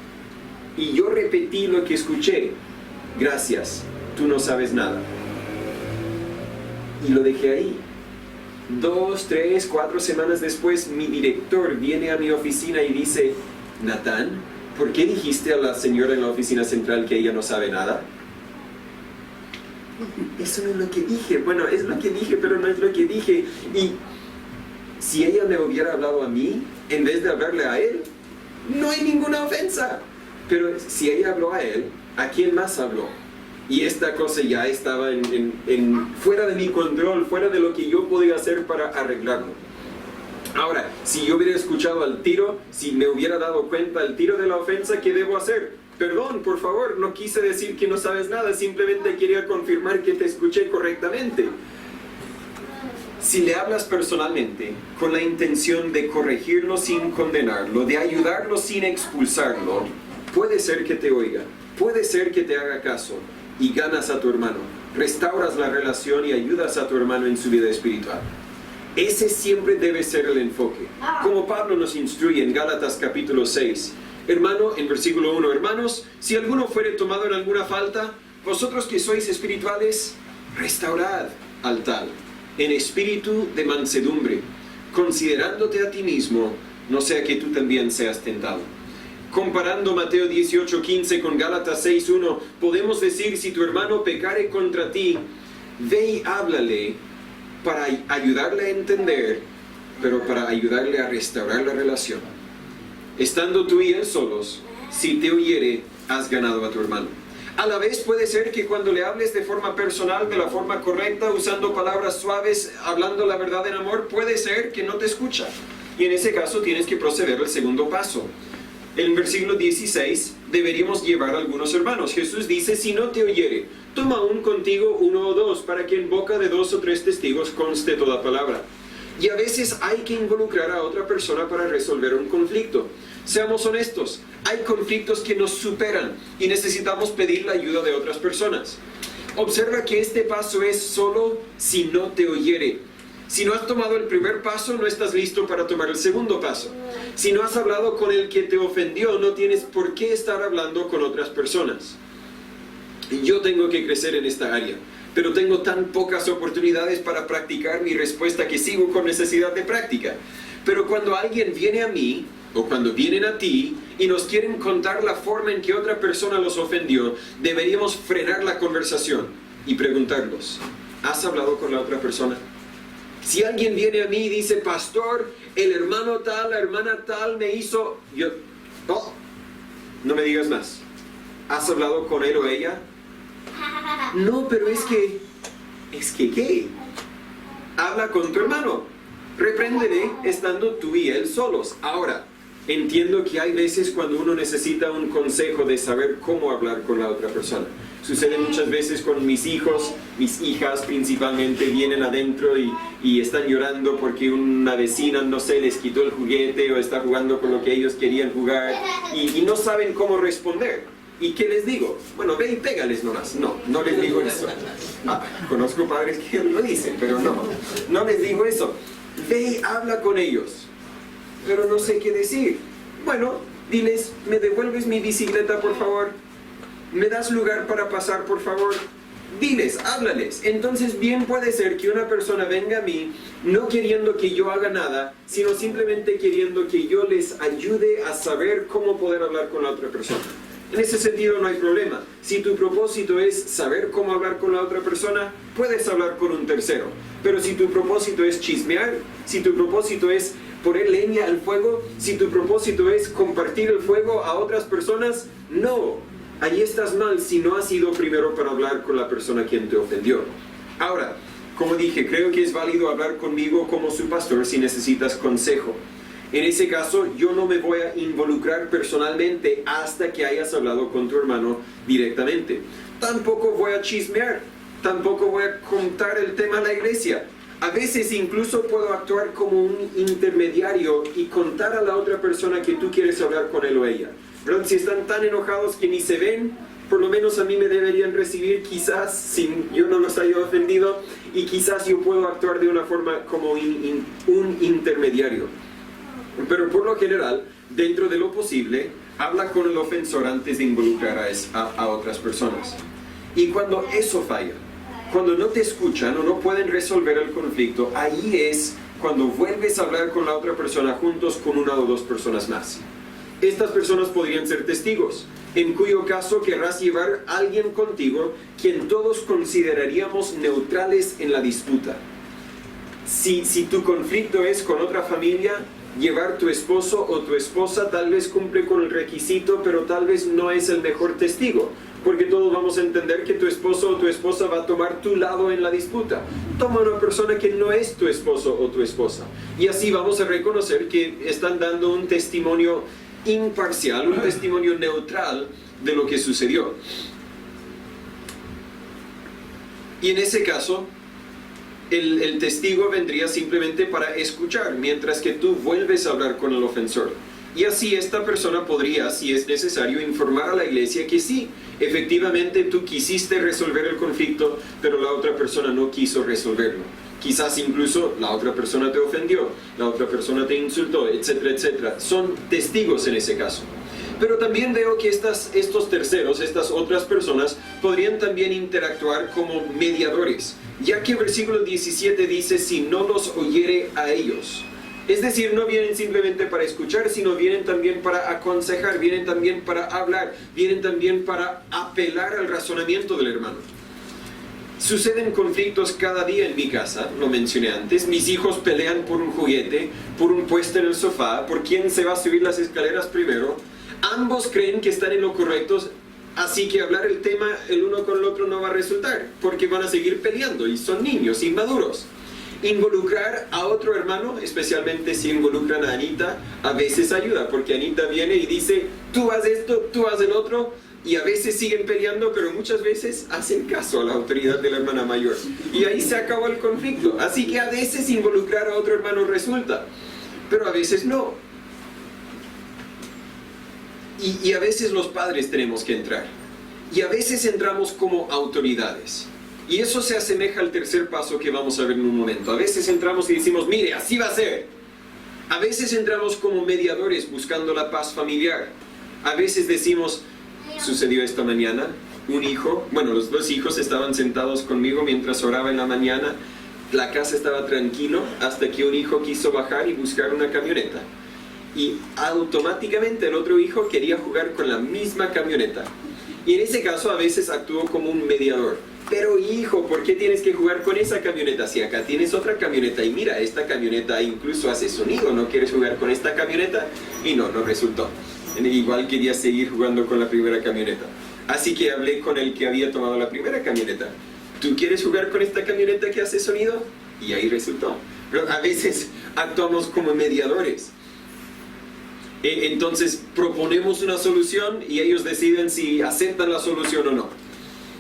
[SPEAKER 1] Y yo repetí lo que escuché. Gracias, tú no sabes nada. Y lo dejé ahí. 2, 3, 4 semanas después, mi director viene a mi oficina y dice, Natán, ¿por qué dijiste a la señora en la oficina central que ella no sabe nada? Eso no es lo que dije. Bueno, es lo que dije, pero no es lo que dije. Y si ella me hubiera hablado a mí, en vez de hablarle a él, no hay ninguna ofensa. Pero si ella habló a él, ¿a quién más habló? Y esta cosa ya estaba fuera de mi control, fuera de lo que yo podía hacer para arreglarlo. Ahora, si yo hubiera escuchado al tiro, si me hubiera dado cuenta al tiro de la ofensa, ¿qué debo hacer? Perdón, por favor, no quise decir que no sabes nada, simplemente quería confirmar que te escuché correctamente. Si le hablas personalmente, con la intención de corregirlo sin condenarlo, de ayudarlo sin expulsarlo, puede ser que te oiga, puede ser que te haga caso y ganas a tu hermano, restauras la relación y ayudas a tu hermano en su vida espiritual. Ese siempre debe ser el enfoque. Como Pablo nos instruye en Gálatas capítulo 6, hermano, en versículo 1, hermanos, si alguno fuere tomado en alguna falta, vosotros que sois espirituales, restaurad al tal, en espíritu de mansedumbre, considerándote a ti mismo, no sea que tú también seas tentado. Comparando Mateo 18:15 con Gálatas 6:1, podemos decir, si tu hermano pecare contra ti, ve y háblale para ayudarle a entender, pero para ayudarle a restaurar la relación. Estando tú y él solos, si te oyere, has ganado a tu hermano. A la vez puede ser que cuando le hables de forma personal, de la forma correcta, usando palabras suaves, hablando la verdad en amor, puede ser que no te escucha. Y en ese caso tienes que proceder al segundo paso. En el versículo 16 deberíamos llevar a algunos hermanos. Jesús dice, si no te oyere, toma aún contigo 1 o 2, para que en boca de 2 o 3 testigos conste toda palabra. Y a veces hay que involucrar a otra persona para resolver un conflicto. Seamos honestos, hay conflictos que nos superan y necesitamos pedir la ayuda de otras personas. Observa que este paso es solo si no te oyere. Si no has tomado el primer paso, no estás listo para tomar el segundo paso. Si no has hablado con el que te ofendió, no tienes por qué estar hablando con otras personas. Yo tengo que crecer en esta área, pero tengo tan pocas oportunidades para practicar mi respuesta que sigo con necesidad de práctica. Pero cuando alguien viene a mí, o cuando vienen a ti, y nos quieren contar la forma en que otra persona los ofendió, deberíamos frenar la conversación y preguntarlos, ¿has hablado con la otra persona? Si alguien viene a mí y dice, pastor, el hermano tal, la hermana tal me hizo... No me digas más. ¿Has hablado con él o ella? No, pero es que ¿qué? Habla con tu hermano. Repréndele estando tú y él solos. Ahora, entiendo que hay veces cuando uno necesita un consejo de saber cómo hablar con la otra persona. Sucede muchas veces con mis hijos, mis hijas principalmente vienen adentro y están llorando porque una vecina, no sé, les quitó el juguete o está jugando con lo que ellos querían jugar y no saben cómo responder. ¿Y qué les digo? Bueno, ve y pégales nomás. No les digo eso. Conozco padres que lo dicen, pero no les digo eso. Ve y habla con ellos. Pero no sé qué decir. Bueno, diles, ¿me devuelves mi bicicleta, por favor? ¿Me das lugar para pasar, por favor? Diles, háblales. Entonces bien puede ser que una persona venga a mí no queriendo que yo haga nada, sino simplemente queriendo que yo les ayude a saber cómo poder hablar con la otra persona. En ese sentido no hay problema. Si tu propósito es saber cómo hablar con la otra persona, puedes hablar con un tercero. Pero si tu propósito es chismear, si tu propósito es poner leña al fuego, si tu propósito es compartir el fuego a otras personas, no. Ahí estás mal si no has ido primero para hablar con la persona quien te ofendió. Ahora, como dije, creo que es válido hablar conmigo como su pastor si necesitas consejo. En ese caso, yo no me voy a involucrar personalmente hasta que hayas hablado con tu hermano directamente. Tampoco voy a chismear, tampoco voy a contar el tema a la iglesia. A veces incluso puedo actuar como un intermediario y contar a la otra persona que tú quieres hablar con él o ella. ¿Verdad? Si están tan enojados que ni se ven, por lo menos a mí me deberían recibir, quizás si yo no los haya ofendido, y quizás yo puedo actuar de una forma como un intermediario. Pero por lo general, dentro de lo posible, habla con el ofensor antes de involucrar a otras personas. Y cuando eso falla, cuando no te escuchan o no pueden resolver el conflicto, ahí es cuando vuelves a hablar con la otra persona juntos con 1 o 2 personas más. Estas personas podrían ser testigos, en cuyo caso querrás llevar a alguien contigo quien todos consideraríamos neutrales en la disputa. Si tu conflicto es con otra familia, llevar tu esposo o tu esposa tal vez cumple con el requisito, pero tal vez no es el mejor testigo, porque todos vamos a entender que tu esposo o tu esposa va a tomar tu lado en la disputa. Toma una persona que no es tu esposo o tu esposa, y así vamos a reconocer que están dando un testimonio imparcial, un testimonio neutral de lo que sucedió. Y en ese caso, el testigo vendría simplemente para escuchar, mientras que tú vuelves a hablar con el ofensor. Y así esta persona podría, si es necesario, informar a la iglesia que sí, efectivamente tú quisiste resolver el conflicto, pero la otra persona no quiso resolverlo. Quizás incluso la otra persona te ofendió, la otra persona te insultó, etcétera, etcétera. Son testigos en ese caso. Pero también veo que estos terceros, estas otras personas, podrían también interactuar como mediadores, ya que el versículo 17 dice, si no los oyere a ellos. Es decir, no vienen simplemente para escuchar, sino vienen también para aconsejar, vienen también para hablar, vienen también para apelar al razonamiento del hermano. Suceden conflictos cada día en mi casa, lo mencioné antes. Mis hijos pelean por un juguete, por un puesto en el sofá, por quién se va a subir las escaleras primero. Ambos creen que están en lo correcto, así que hablar el tema el uno con el otro no va a resultar, porque van a seguir peleando y son niños inmaduros. Involucrar a otro hermano, especialmente si involucran a Anita, a veces ayuda, porque Anita viene y dice, tú haz esto, tú haz el otro, y a veces siguen peleando, pero muchas veces hacen caso a la autoridad de la hermana mayor. Y ahí se acabó el conflicto. Así que a veces involucrar a otro hermano resulta, pero a veces no. Y a veces los padres tenemos que entrar. Y a veces entramos como autoridades. Y eso se asemeja al tercer paso que vamos a ver en un momento. A veces entramos y decimos, mire, así va a ser. A veces entramos como mediadores buscando la paz familiar. A veces decimos, sucedió esta mañana, un hijo, bueno, los dos hijos estaban sentados conmigo mientras oraba en la mañana. La casa estaba tranquilo hasta que un hijo quiso bajar y buscar una camioneta. Y automáticamente el otro hijo quería jugar con la misma camioneta. Y en ese caso a veces actuó como un mediador. Pero hijo, ¿por qué tienes que jugar con esa camioneta? Si acá tienes otra camioneta y mira, esta camioneta incluso hace sonido, ¿no quieres jugar con esta camioneta? Y no resultó. Igual quería seguir jugando con la primera camioneta. Así que hablé con el que había tomado la primera camioneta. ¿Tú quieres jugar con esta camioneta que hace sonido? Y ahí resultó. Pero a veces actuamos como mediadores. Entonces proponemos una solución y ellos deciden si aceptan la solución o no.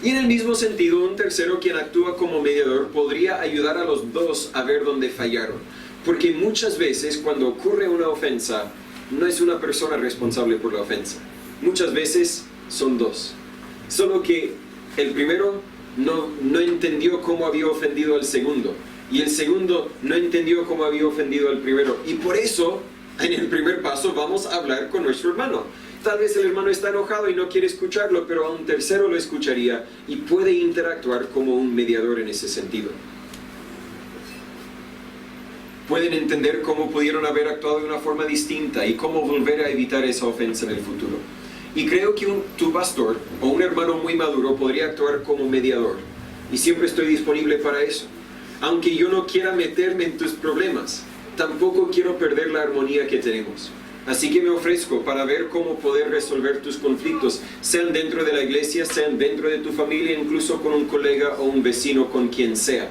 [SPEAKER 1] Y en el mismo sentido, un tercero quien actúa como mediador podría ayudar a los dos a ver dónde fallaron. Porque muchas veces cuando ocurre una ofensa, no es una persona responsable por la ofensa. Muchas veces son dos. Solo que el primero no entendió cómo había ofendido al segundo. Y el segundo no entendió cómo había ofendido al primero. Y por eso, en el primer paso, vamos a hablar con nuestro hermano. Tal vez el hermano está enojado y no quiere escucharlo, pero a un tercero lo escucharía y puede interactuar como un mediador en ese sentido. Pueden entender cómo pudieron haber actuado de una forma distinta y cómo volver a evitar esa ofensa en el futuro. Y creo que tu pastor o un hermano muy maduro podría actuar como mediador. Y siempre estoy disponible para eso. Aunque yo no quiera meterme en tus problemas, tampoco quiero perder la armonía que tenemos. Así que me ofrezco para ver cómo poder resolver tus conflictos, sean dentro de la iglesia, sean dentro de tu familia, incluso con un colega o un vecino, con quien sea.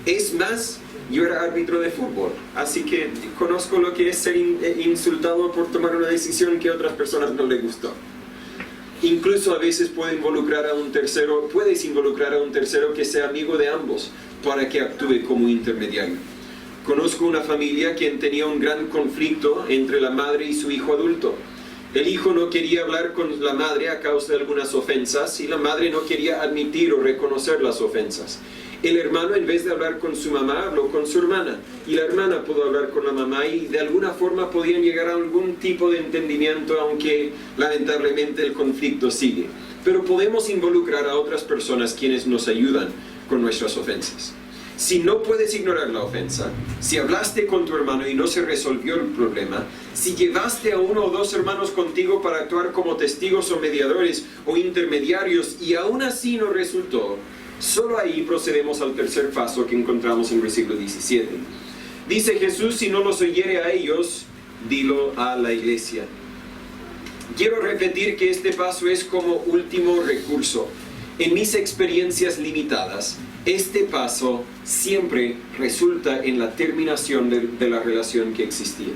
[SPEAKER 1] Es más, yo era árbitro de fútbol, así que conozco lo que es ser insultado por tomar una decisión que a otras personas no les gustó. Incluso a veces puedes involucrar a un tercero que sea amigo de ambos para que actúe como intermediario. Conozco una familia quien tenía un gran conflicto entre la madre y su hijo adulto. El hijo no quería hablar con la madre a causa de algunas ofensas y la madre no quería admitir o reconocer las ofensas. El hermano, en vez de hablar con su mamá, habló con su hermana. Y la hermana pudo hablar con la mamá y de alguna forma podían llegar a algún tipo de entendimiento, aunque lamentablemente el conflicto sigue. Pero podemos involucrar a otras personas quienes nos ayudan con nuestras ofensas. Si no puedes ignorar la ofensa, si hablaste con tu hermano y no se resolvió el problema, si llevaste a uno o dos hermanos contigo para actuar como testigos o mediadores o intermediarios y aún así no resultó, solo ahí procedemos al tercer paso que encontramos en versículo 17. Dice Jesús, si no los oyere a ellos, dilo a la iglesia. Quiero repetir que este paso es como último recurso. En mis experiencias limitadas, este paso siempre resulta en la terminación de la relación que existía.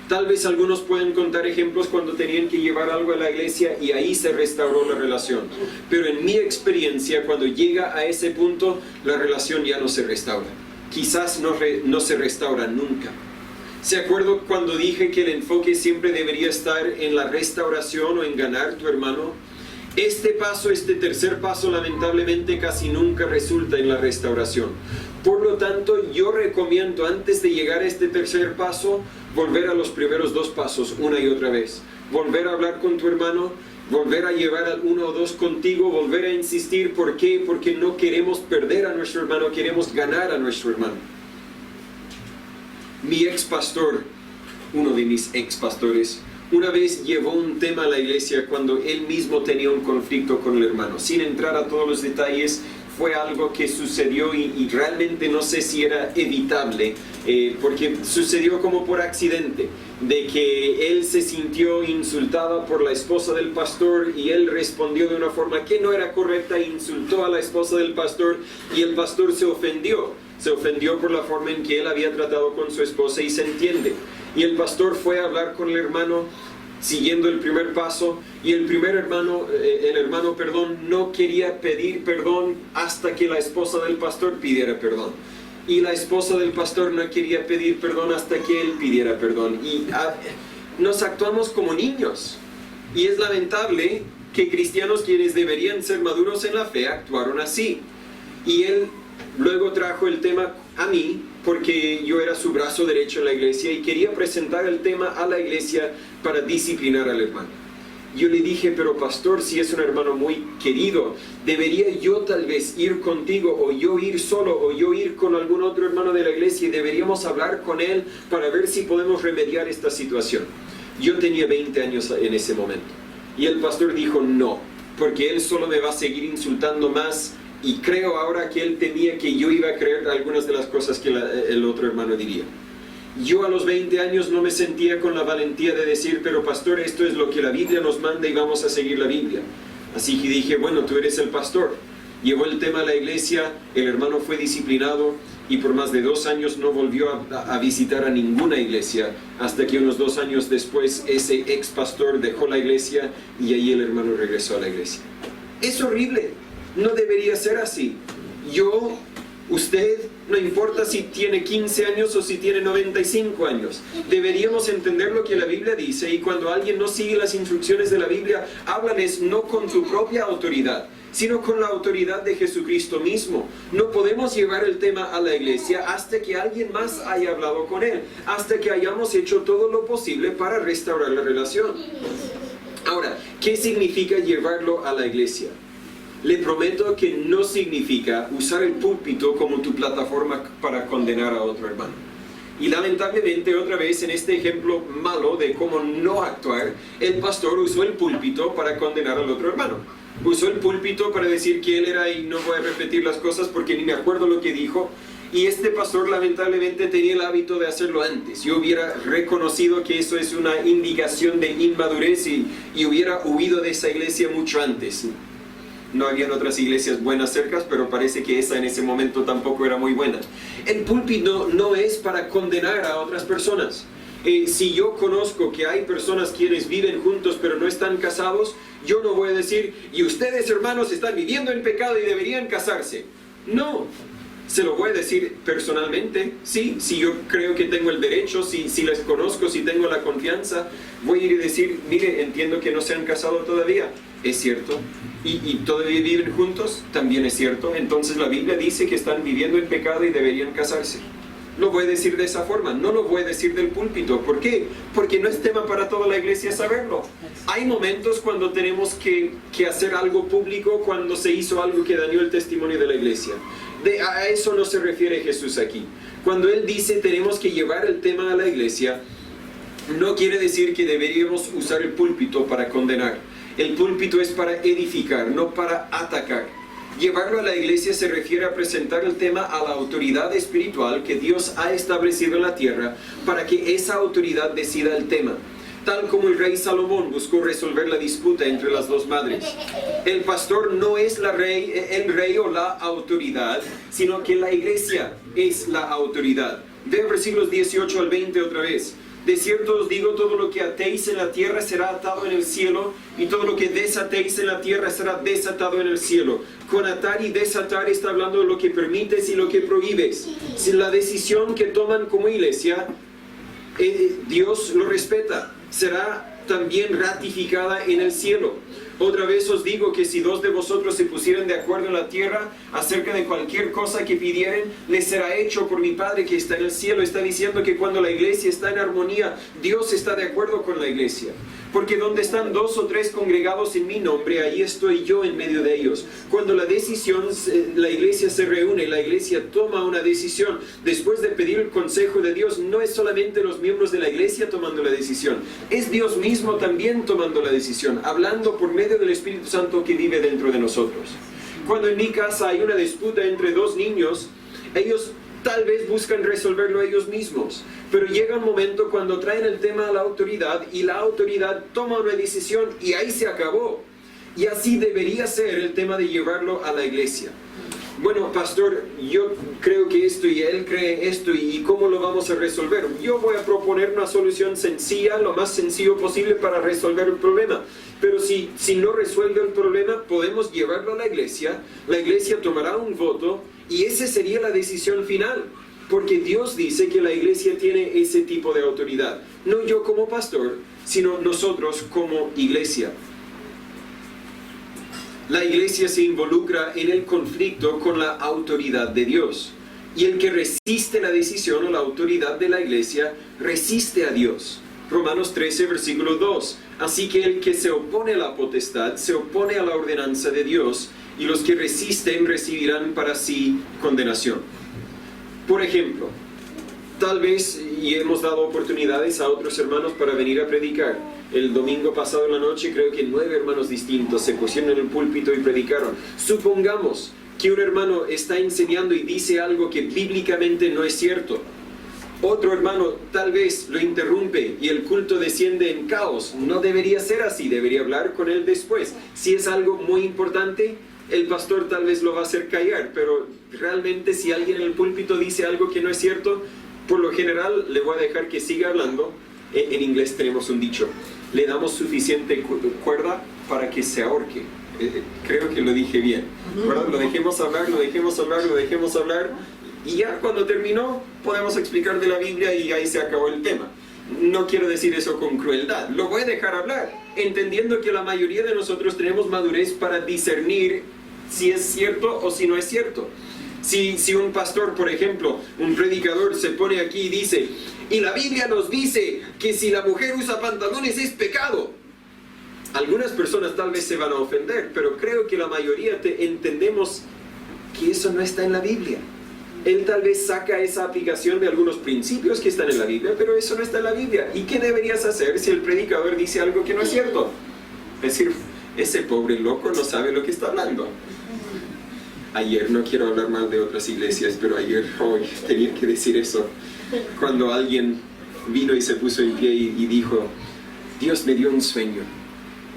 [SPEAKER 1] Tal vez algunos pueden contar ejemplos cuando tenían que llevar algo a la iglesia y ahí se restauró la relación. Pero en mi experiencia, cuando llega a ese punto, la relación ya no se restaura. Quizás no se restaura nunca. ¿Se acuerdan cuando dije que el enfoque siempre debería estar en la restauración o en ganar tu hermano? Este tercer paso, lamentablemente casi nunca resulta en la restauración. Por lo tanto, yo recomiendo antes de llegar a este tercer paso, volver a los primeros dos pasos una y otra vez. Volver a hablar con tu hermano, volver a llevar a uno o dos contigo, volver a insistir. ¿Por qué? Porque no queremos perder a nuestro hermano, queremos ganar a nuestro hermano. Mi expastor, uno de mis expastores, una vez llevó un tema a la iglesia cuando él mismo tenía un conflicto con el hermano. Sin entrar a todos los detalles, fue algo que sucedió y realmente no sé si era evitable, porque sucedió como por accidente, de que él se sintió insultado por la esposa del pastor y él respondió de una forma que no era correcta, insultó a la esposa del pastor y el pastor se ofendió por la forma en que él había tratado con su esposa y se entiende. Y el pastor fue a hablar con el hermano siguiendo el primer paso, y el hermano, no quería pedir perdón hasta que la esposa del pastor pidiera perdón. Y la esposa del pastor no quería pedir perdón hasta que él pidiera perdón. Y nos actuamos como niños. Y es lamentable que cristianos quienes deberían ser maduros en la fe actuaron así. Y él luego trajo el tema a mí, porque yo era su brazo derecho en la iglesia y quería presentar el tema a la iglesia para disciplinar al hermano. Yo le dije, pero pastor, si es un hermano muy querido, ¿debería yo tal vez ir contigo, o yo ir solo, o yo ir con algún otro hermano de la iglesia, y deberíamos hablar con él para ver si podemos remediar esta situación? Yo tenía 20 años en ese momento. Y el pastor dijo, no, porque él solo me va a seguir insultando más, y creo ahora que él temía que yo iba a creer algunas de las cosas que el otro hermano diría. Yo a los 20 años no me sentía con la valentía de decir, pero pastor, esto es lo que la Biblia nos manda y vamos a seguir la Biblia. Así que dije, bueno, tú eres el pastor. Llevó el tema a la iglesia, el hermano fue disciplinado y por más de 2 años no volvió a visitar a ninguna iglesia, hasta que unos 2 años después ese ex pastor dejó la iglesia y ahí el hermano regresó a la iglesia. Es horrible, no debería ser así. Usted, no importa si tiene 15 años o si tiene 95 años, deberíamos entender lo que la Biblia dice, y cuando alguien no sigue las instrucciones de la Biblia, háblales no con tu propia autoridad, sino con la autoridad de Jesucristo mismo. No podemos llevar el tema a la iglesia hasta que alguien más haya hablado con él, hasta que hayamos hecho todo lo posible para restaurar la relación. Ahora, ¿qué significa llevarlo a la iglesia? Le prometo que no significa usar el púlpito como tu plataforma para condenar a otro hermano. Y lamentablemente, otra vez, en este ejemplo malo de cómo no actuar, el pastor usó el púlpito para condenar al otro hermano. Usó el púlpito para decir que él era, y no voy a repetir las cosas porque ni me acuerdo lo que dijo. Y este pastor lamentablemente tenía el hábito de hacerlo antes. Yo hubiera reconocido que eso es una indicación de inmadurez y hubiera huido de esa iglesia mucho antes. No habían otras iglesias buenas cercas, pero parece que esa en ese momento tampoco era muy buena. El púlpito no es para condenar a otras personas. Si yo conozco que hay personas quienes viven juntos pero no están casados, yo no voy a decir, y ustedes hermanos están viviendo en pecado y deberían casarse. No, se lo voy a decir personalmente. Sí, si yo creo que tengo el derecho, si les conozco, si tengo la confianza, voy a ir y decir, mire, entiendo que no se han casado todavía. Es cierto. ¿Y todavía viven juntos? También es cierto. Entonces la Biblia dice que están viviendo en pecado y deberían casarse. Lo voy a decir de esa forma, no lo voy a decir del púlpito. ¿Por qué? Porque no es tema para toda la iglesia saberlo. Hay momentos cuando tenemos que hacer algo público, cuando se hizo algo que dañó el testimonio de la iglesia. A eso no se refiere Jesús aquí. Cuando Él dice tenemos que llevar el tema a la iglesia, no quiere decir que deberíamos usar el púlpito para condenar. El púlpito es para edificar, no para atacar. Llevarlo a la iglesia se refiere a presentar el tema a la autoridad espiritual que Dios ha establecido en la tierra para que esa autoridad decida el tema. Tal como el rey Salomón buscó resolver la disputa entre las dos madres. El pastor no es el rey o la autoridad, sino que la iglesia es la autoridad. Vean versículos 18 al 20 otra vez. De cierto os digo, todo lo que atéis en la tierra será atado en el cielo, y todo lo que desatéis en la tierra será desatado en el cielo. Con atar y desatar está hablando de lo que permites y lo que prohíbes. Si la decisión que toman como iglesia, Dios lo respeta, será también ratificada en el cielo. Otra vez os digo que si 2 de vosotros se pusieran de acuerdo en la tierra acerca de cualquier cosa que pidieren, les será hecho por mi Padre que está en el cielo. Está diciendo que cuando la iglesia está en armonía, Dios está de acuerdo con la iglesia. Porque donde están 2 o 3 congregados en mi nombre, ahí estoy yo en medio de ellos. Cuando la iglesia se reúne, la iglesia toma una decisión, después de pedir el consejo de Dios, no es solamente los miembros de la iglesia tomando la decisión, es Dios mismo también tomando la decisión, hablando por medio del Espíritu Santo que vive dentro de nosotros. Cuando en mi casa hay una disputa entre 2 niños, ellos tal vez buscan resolverlo ellos mismos, pero llega un momento cuando traen el tema a la autoridad y la autoridad toma una decisión y ahí se acabó. Y así debería ser el tema de llevarlo a la iglesia. bueno, pastor, yo creo que esto y él cree esto y ¿cómo lo vamos a resolver? Yo voy a proponer una solución sencilla, lo más sencillo posible para resolver el problema. Pero si no resuelve el problema, podemos llevarlo a la iglesia tomará un voto y esa sería la decisión final. Porque Dios dice que la iglesia tiene ese tipo de autoridad. No yo como pastor, sino nosotros como iglesia. La iglesia se involucra en el conflicto con la autoridad de Dios. Y el que resiste la decisión o la autoridad de la iglesia, resiste a Dios. Romanos 13, versículo 2. Así que el que se opone a la potestad, se opone a la ordenanza de Dios, y los que resisten recibirán para sí condenación. Por ejemplo, tal vez, y hemos dado oportunidades a otros hermanos para venir a predicar. El domingo pasado en la noche creo que 9 hermanos distintos se pusieron en el púlpito y predicaron. Supongamos que un hermano está enseñando y dice algo que bíblicamente no es cierto. Otro hermano tal vez lo interrumpe y el culto desciende en caos. No debería ser así, debería hablar con él después. Si es algo muy importante, el pastor tal vez lo va a hacer callar, pero realmente si alguien en el púlpito dice algo que no es cierto, por lo general le voy a dejar que siga hablando. En inglés tenemos un dicho, le damos suficiente cuerda para que se ahorque. Creo que lo dije bien, ¿verdad? Lo dejemos hablar, lo dejemos hablar, lo dejemos hablar, y ya cuando terminó podemos explicar de la Biblia y ahí se acabó el tema. No quiero decir eso con crueldad, lo voy a dejar hablar, entendiendo que la mayoría de nosotros tenemos madurez para discernir si es cierto o si no es cierto. Si un pastor, por ejemplo, un predicador se pone aquí y dice, y la Biblia nos dice que si la mujer usa pantalones es pecado. Algunas personas tal vez se van a ofender, pero creo que la mayoría entendemos que eso no está en la Biblia. Él tal vez saca esa aplicación de algunos principios que están en la Biblia, pero eso no está en la Biblia. ¿Y qué deberías hacer si el predicador dice algo que no es cierto? Es decir, ese pobre loco no sabe lo que está hablando. Ayer, no quiero hablar mal de otras iglesias, pero ayer tenía que decir eso. Cuando alguien vino y se puso en pie y dijo, Dios me dio un sueño.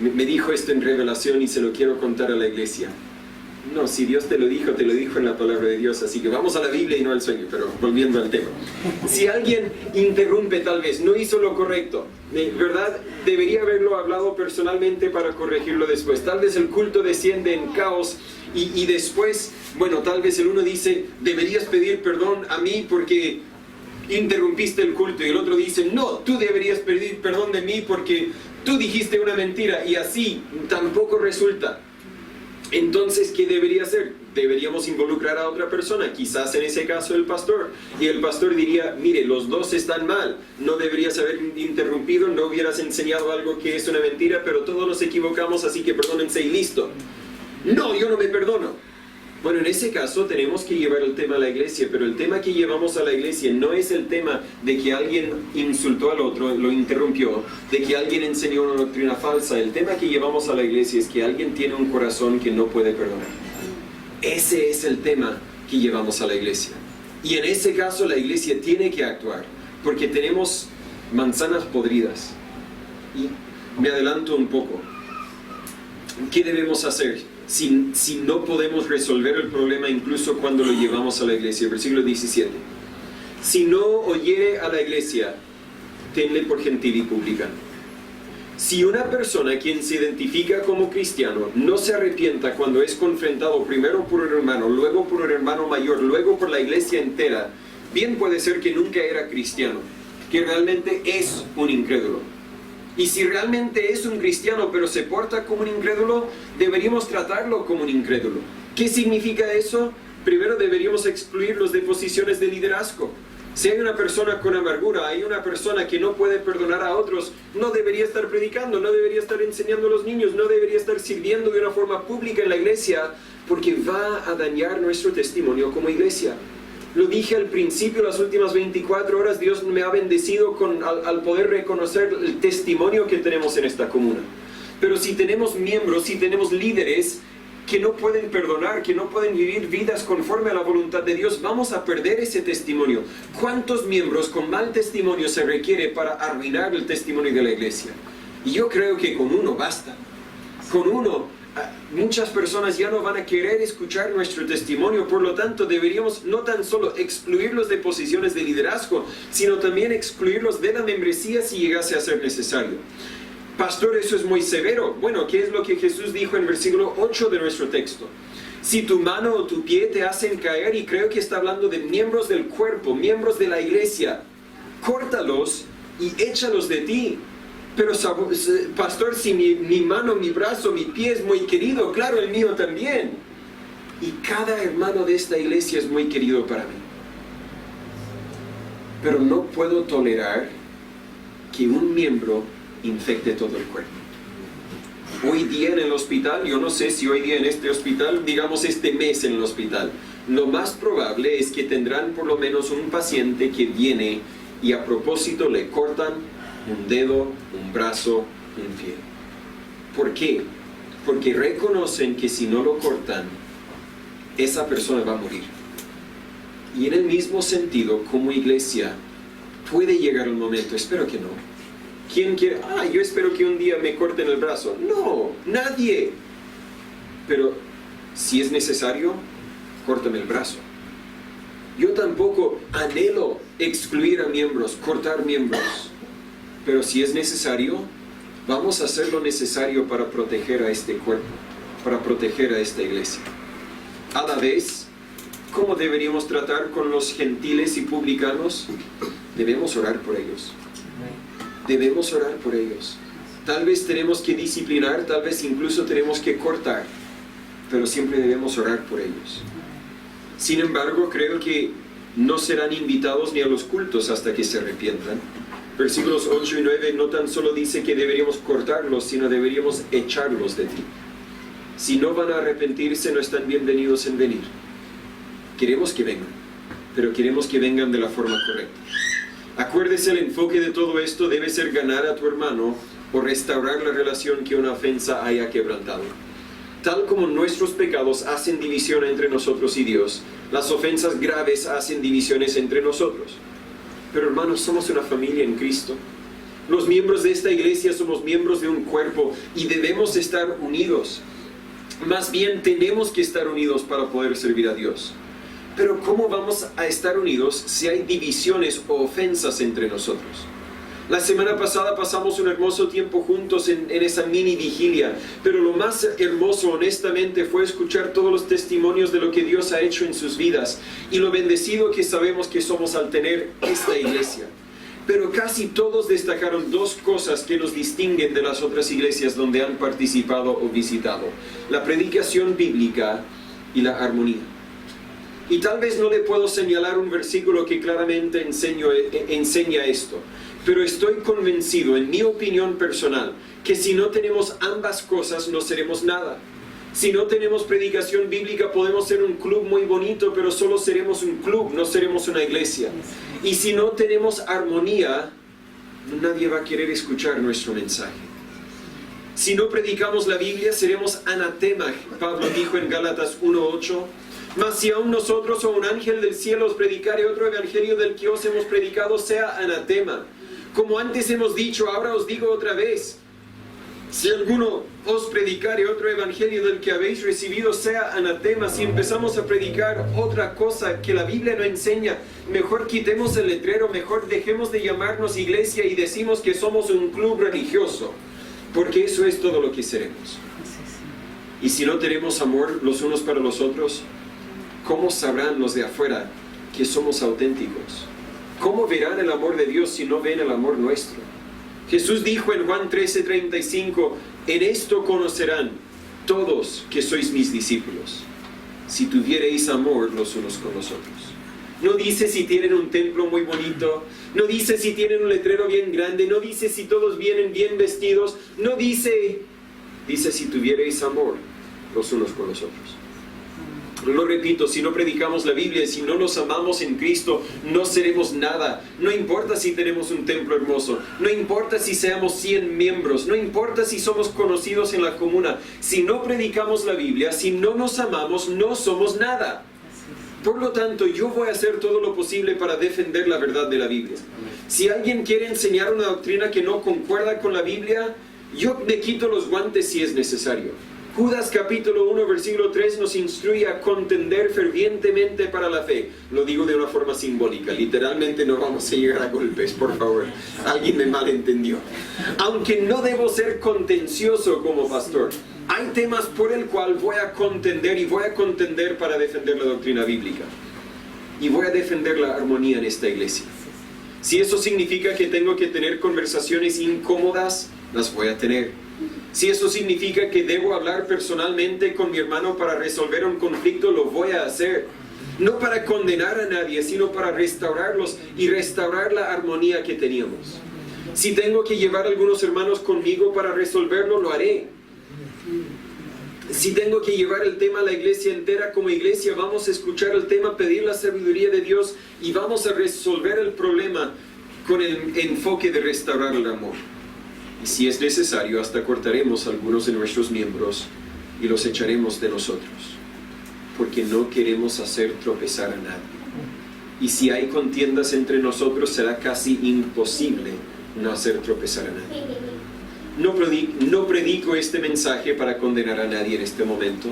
[SPEAKER 1] Me dijo esto en revelación y se lo quiero contar a la iglesia. No, si Dios te lo dijo en la palabra de Dios, así que vamos a la Biblia y no al sueño, pero volviendo al tema. Si alguien interrumpe tal vez, no hizo lo correcto, ¿verdad? Debería haberlo hablado personalmente para corregirlo después. Tal vez el culto desciende en caos y después, bueno, tal vez el uno dice, deberías pedir perdón a mí porque interrumpiste el culto, y el otro dice, no, tú deberías pedir perdón de mí porque tú dijiste una mentira, y así tampoco resulta. Entonces, ¿qué debería hacer? Deberíamos involucrar a otra persona, quizás en ese caso el pastor, y el pastor diría, mire, los dos están mal, no deberías haber interrumpido, no hubieras enseñado algo que es una mentira, pero todos nos equivocamos, así que perdónense y listo. No, yo no me perdono. Bueno, en ese caso tenemos que llevar el tema a la iglesia, pero el tema que llevamos a la iglesia no es el tema de que alguien insultó al otro, lo interrumpió, de que alguien enseñó una doctrina falsa. El tema que llevamos a la iglesia es que alguien tiene un corazón que no puede perdonar. Ese es el tema que llevamos a la iglesia. Y en ese caso la iglesia tiene que actuar, porque tenemos manzanas podridas. Y me adelanto un poco. ¿Qué debemos hacer si no podemos resolver el problema incluso cuando lo llevamos a la iglesia? Versículo 17. Si no oyere a la iglesia, tenle por gentil y publicano. Si una persona quien se identifica como cristiano no se arrepienta cuando es confrontado primero por un hermano, luego por un hermano mayor, luego por la iglesia entera, bien puede ser que nunca era cristiano, que realmente es un incrédulo. Y si realmente es un cristiano pero se porta como un incrédulo, deberíamos tratarlo como un incrédulo. ¿Qué significa eso? Primero deberíamos excluirlos de posiciones de liderazgo. Si hay una persona con amargura, hay una persona que no puede perdonar a otros, no debería estar predicando, no debería estar enseñando a los niños, no debería estar sirviendo de una forma pública en la iglesia, porque va a dañar nuestro testimonio como iglesia. Lo dije al principio, las últimas 24 horas Dios me ha bendecido al poder reconocer el testimonio que tenemos en esta comuna. Pero si tenemos miembros, si tenemos líderes que no pueden perdonar, que no pueden vivir vidas conforme a la voluntad de Dios, vamos a perder ese testimonio. ¿Cuántos miembros con mal testimonio se requiere para arruinar el testimonio de la iglesia? Y yo creo que con uno basta. Con uno muchas personas ya no van a querer escuchar nuestro testimonio, por lo tanto deberíamos no tan solo excluirlos de posiciones de liderazgo, sino también excluirlos de la membresía si llegase a ser necesario. Pastor, eso es muy severo. Bueno, ¿qué es lo que Jesús dijo en versículo 8 de nuestro texto? Si tu mano o tu pie te hacen caer, y creo que está hablando de miembros del cuerpo, miembros de la iglesia, córtalos y échalos de ti. Pero pastor, si mi mano, mi brazo, mi pie es muy querido, claro, el mío también. Y cada hermano de esta iglesia es muy querido para mí. Pero no puedo tolerar que un miembro infecte todo el cuerpo. Hoy día en el hospital, yo no sé si hoy día en este hospital, digamos este mes en el hospital, lo más probable es que tendrán por lo menos un paciente que viene y a propósito le cortan un dedo, un brazo, un pie. ¿Por qué? Porque reconocen que si no lo cortan, esa persona va a morir. Y en el mismo sentido, como iglesia, puede llegar un momento, espero que no. ¿Quién quiere? Yo espero que un día me corten el brazo. No, nadie. Pero si es necesario, córtame el brazo. Yo tampoco anhelo excluir a miembros, cortar miembros. Pero si es necesario, vamos a hacer lo necesario para proteger a este cuerpo, para proteger a esta iglesia. A la vez, ¿cómo deberíamos tratar con los gentiles y publicanos? Debemos orar por ellos. Debemos orar por ellos. Tal vez tenemos que disciplinar, tal vez incluso tenemos que cortar, pero siempre debemos orar por ellos. Sin embargo, creo que no serán invitados ni a los cultos hasta que se arrepientan. Versículos 8 y 9 no tan solo dice que deberíamos cortarlos, sino deberíamos echarlos de ti. Si no van a arrepentirse, no están bienvenidos en venir. Queremos que vengan, pero queremos que vengan de la forma correcta. Acuérdese, el enfoque de todo esto debe ser ganar a tu hermano o restaurar la relación que una ofensa haya quebrantado. Tal como nuestros pecados hacen división entre nosotros y Dios, las ofensas graves hacen divisiones entre nosotros. Pero hermanos, somos una familia en Cristo. Los miembros de esta iglesia somos miembros de un cuerpo y debemos estar unidos. Más bien tenemos que estar unidos para poder servir a Dios. Pero ¿cómo vamos a estar unidos si hay divisiones o ofensas entre nosotros? La semana pasada pasamos un hermoso tiempo juntos en esa mini vigilia, pero lo más hermoso honestamente fue escuchar todos los testimonios de lo que Dios ha hecho en sus vidas y lo bendecido que sabemos que somos al tener esta iglesia. Pero casi todos destacaron dos cosas que nos distinguen de las otras iglesias donde han participado o visitado: la predicación bíblica y la armonía. Y tal vez no le puedo señalar un versículo que claramente enseña esto, pero estoy convencido, en mi opinión personal, que si no tenemos ambas cosas no seremos nada. Si no tenemos predicación bíblica podemos ser un club muy bonito, pero solo seremos un club, no seremos una iglesia. Y si no tenemos armonía, nadie va a querer escuchar nuestro mensaje. Si no predicamos la Biblia seremos anatema, Pablo dijo en Gálatas 1:8. Mas si aún nosotros o un ángel del cielo os predicare otro evangelio del que os hemos predicado, sea anatema. Como antes hemos dicho, ahora os digo otra vez: si alguno os predicare otro evangelio del que habéis recibido, sea anatema. Si empezamos a predicar otra cosa que la Biblia no enseña, mejor quitemos el letrero, mejor dejemos de llamarnos iglesia y decimos que somos un club religioso, porque eso es todo lo que seremos. Y si no tenemos amor los unos para los otros, ¿cómo sabrán los de afuera que somos auténticos? ¿Cómo verán el amor de Dios si no ven el amor nuestro? Jesús dijo en Juan 13:35, en esto conocerán todos que sois mis discípulos, si tuviereis amor los unos con los otros. No dice si tienen un templo muy bonito, no dice si tienen un letrero bien grande, no dice si todos vienen bien vestidos, no dice si tuviereis amor los unos con los otros. Lo repito, si no predicamos la Biblia y si no nos amamos en Cristo, no seremos nada. No importa si tenemos un templo hermoso, no importa si seamos 100 miembros, no importa si somos conocidos en la comuna. Si no predicamos la Biblia, si no nos amamos, no somos nada. Por lo tanto, yo voy a hacer todo lo posible para defender la verdad de la Biblia. Si alguien quiere enseñar una doctrina que no concuerda con la Biblia, yo me quito los guantes si es necesario. Judas capítulo 1 versículo 3 nos instruye a contender fervientemente para la fe. Lo digo de una forma simbólica, literalmente no vamos a llegar a golpes, por favor. Alguien me malentendió. Aunque no debo ser contencioso como pastor, hay temas por el cual voy a contender y voy a contender para defender la doctrina bíblica. Y voy a defender la armonía en esta iglesia. Si eso significa que tengo que tener conversaciones incómodas, las voy a tener. Si eso significa que debo hablar personalmente con mi hermano para resolver un conflicto, lo voy a hacer. No para condenar a nadie, sino para restaurarlos y restaurar la armonía que teníamos. Si tengo que llevar a algunos hermanos conmigo para resolverlo, lo haré. Si tengo que llevar el tema a la iglesia entera como iglesia, vamos a escuchar el tema, pedir la sabiduría de Dios y vamos a resolver el problema con el enfoque de restaurar el amor. Y si es necesario, hasta cortaremos a algunos de nuestros miembros y los echaremos de nosotros, porque no queremos hacer tropezar a nadie. Y si hay contiendas entre nosotros, será casi imposible no hacer tropezar a nadie. No predico este mensaje para condenar a nadie en este momento,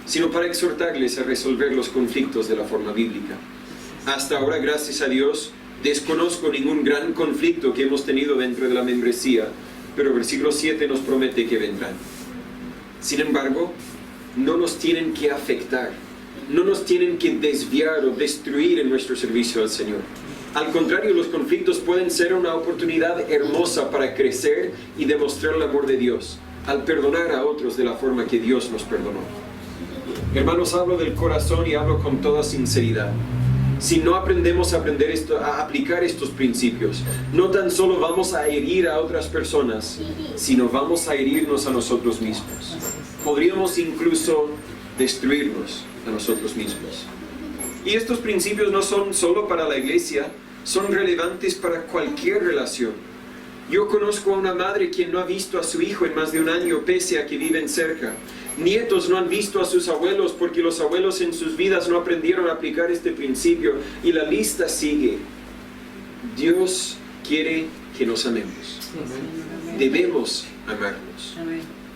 [SPEAKER 1] sino para exhortarles a resolver los conflictos de la forma bíblica. Hasta ahora, gracias a Dios, desconozco ningún gran conflicto que hemos tenido dentro de la membresía, pero el versículo 7 nos promete que vendrán. Sin embargo, no nos tienen que afectar, no nos tienen que desviar o destruir en nuestro servicio al Señor. Al contrario, los conflictos pueden ser una oportunidad hermosa para crecer y demostrar el amor de Dios, al perdonar a otros de la forma que Dios nos perdonó. Hermanos, hablo del corazón y hablo con toda sinceridad. Si no aprendemos a aplicar estos principios, no tan solo vamos a herir a otras personas, sino vamos a herirnos a nosotros mismos. Podríamos incluso destruirnos a nosotros mismos. Y estos principios no son solo para la iglesia, son relevantes para cualquier relación. Yo conozco a una madre quien no ha visto a su hijo en más de un año pese a que viven cerca. Nietos no han visto a sus abuelos porque los abuelos en sus vidas no aprendieron a aplicar este principio. Y la lista sigue. Dios quiere que nos amemos. Debemos amarnos.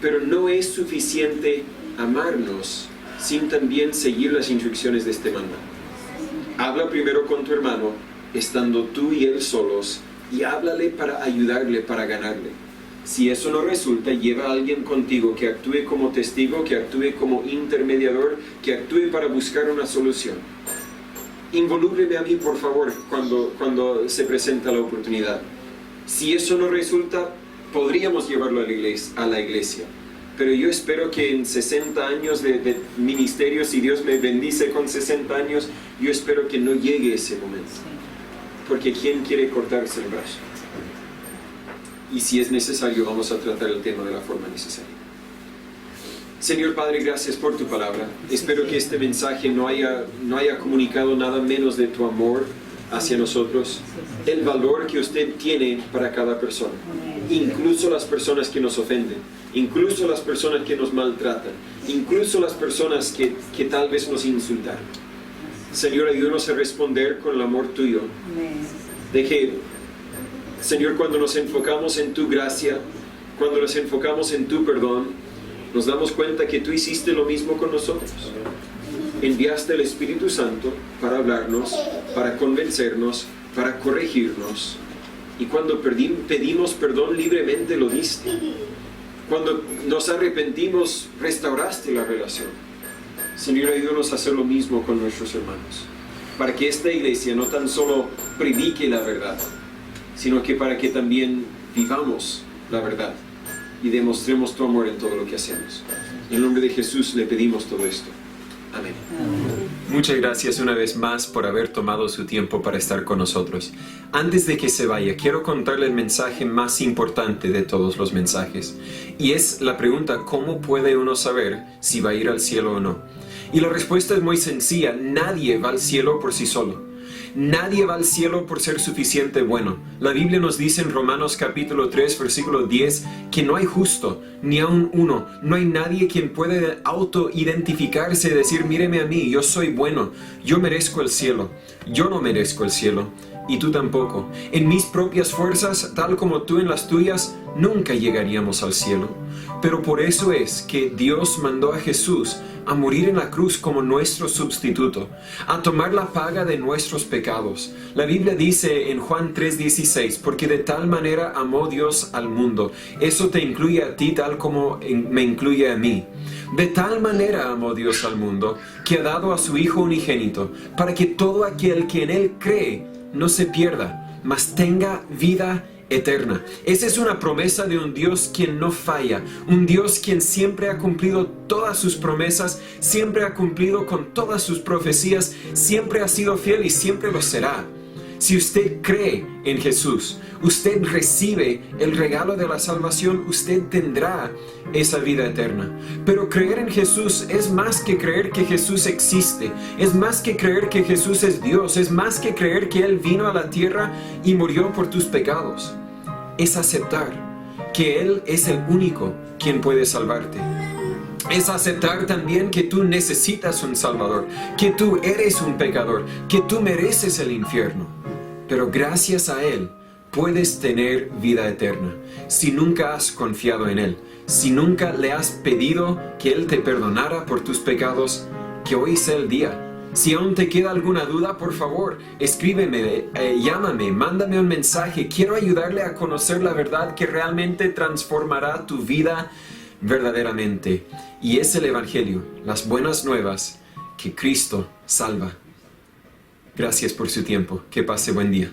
[SPEAKER 1] Pero no es suficiente amarnos sin también seguir las instrucciones de este mandato. Habla primero con tu hermano, estando tú y él solos, y háblale para ayudarle, para ganarle. Si eso no resulta, lleva a alguien contigo que actúe como testigo, que actúe como intermediador, que actúe para buscar una solución. Involúcreme a mí, por favor, cuando se presenta la oportunidad. Si eso no resulta, podríamos llevarlo a la iglesia. Pero yo espero que en 60 años de ministerio, si Dios me bendice con 60 años, yo espero que no llegue ese momento. Porque ¿quién quiere cortarse el brazo? Y si es necesario, vamos a tratar el tema de la forma necesaria. Señor Padre, gracias por tu palabra. Espero que este mensaje no haya comunicado nada menos de tu amor hacia nosotros, el valor que usted tiene para cada persona, incluso las personas que nos ofenden, incluso las personas que nos maltratan, incluso las personas que tal vez nos insultaron. Señor, ayúdanos a responder con el amor tuyo. De que, Señor, cuando nos enfocamos en tu gracia, cuando nos enfocamos en tu perdón, nos damos cuenta que tú hiciste lo mismo con nosotros. Enviaste el Espíritu Santo para hablarnos, para convencernos, para corregirnos. Y cuando pedimos perdón libremente, lo diste. Cuando nos arrepentimos, restauraste la relación. Señor, ayúdanos a hacer lo mismo con nuestros hermanos, para que esta iglesia no tan solo predique la verdad, sino que para que también vivamos la verdad y demostremos tu amor en todo lo que hacemos. En el nombre de Jesús le pedimos todo esto. Amén. Muchas gracias una vez más por haber tomado su tiempo para estar con nosotros. Antes de que se vaya, quiero contarle el mensaje más importante de todos los mensajes. Y es la pregunta, ¿cómo puede uno saber si va a ir al cielo o no? Y la respuesta es muy sencilla. Nadie va al cielo por sí solo. Nadie va al cielo por ser suficiente bueno. La Biblia nos dice en Romanos capítulo 3, versículo 10, que no hay justo, ni aun uno. No hay nadie quien puede autoidentificarse y decir, míreme a mí, yo soy bueno, yo merezco el cielo. Yo no merezco el cielo, y tú tampoco. En mis propias fuerzas, tal como tú en las tuyas, nunca llegaríamos al cielo. Pero por eso es que Dios mandó a Jesús a morir en la cruz como nuestro sustituto, a tomar la paga de nuestros pecados. La Biblia dice en Juan 3:16, porque de tal manera amó Dios al mundo. Eso te incluye a ti tal como me incluye a mí. De tal manera amó Dios al mundo, que ha dado a su Hijo unigénito, para que todo aquel que en Él cree no se pierda, mas tenga vida eterna. Esa es una promesa de un Dios quien no falla, un Dios quien siempre ha cumplido todas sus promesas, siempre ha cumplido con todas sus profecías, siempre ha sido fiel y siempre lo será. Si usted cree en Jesús, usted recibe el regalo de la salvación, usted tendrá esa vida eterna. Pero creer en Jesús es más que creer que Jesús existe, es más que creer que Jesús es Dios, es más que creer que Él vino a la tierra y murió por tus pecados. Es aceptar que Él es el único quien puede salvarte. Es aceptar también que tú necesitas un Salvador, que tú eres un pecador, que tú mereces el infierno. Pero gracias a Él puedes tener vida eterna. Si nunca has confiado en Él, si nunca le has pedido que Él te perdonara por tus pecados, que hoy sea el día. Si aún te queda alguna duda, por favor, escríbeme, llámame, mándame un mensaje. Quiero ayudarle a conocer la verdad que realmente transformará tu vida verdaderamente. Y es el Evangelio, las buenas nuevas, que Cristo salva. Gracias por su tiempo. Que pase buen día.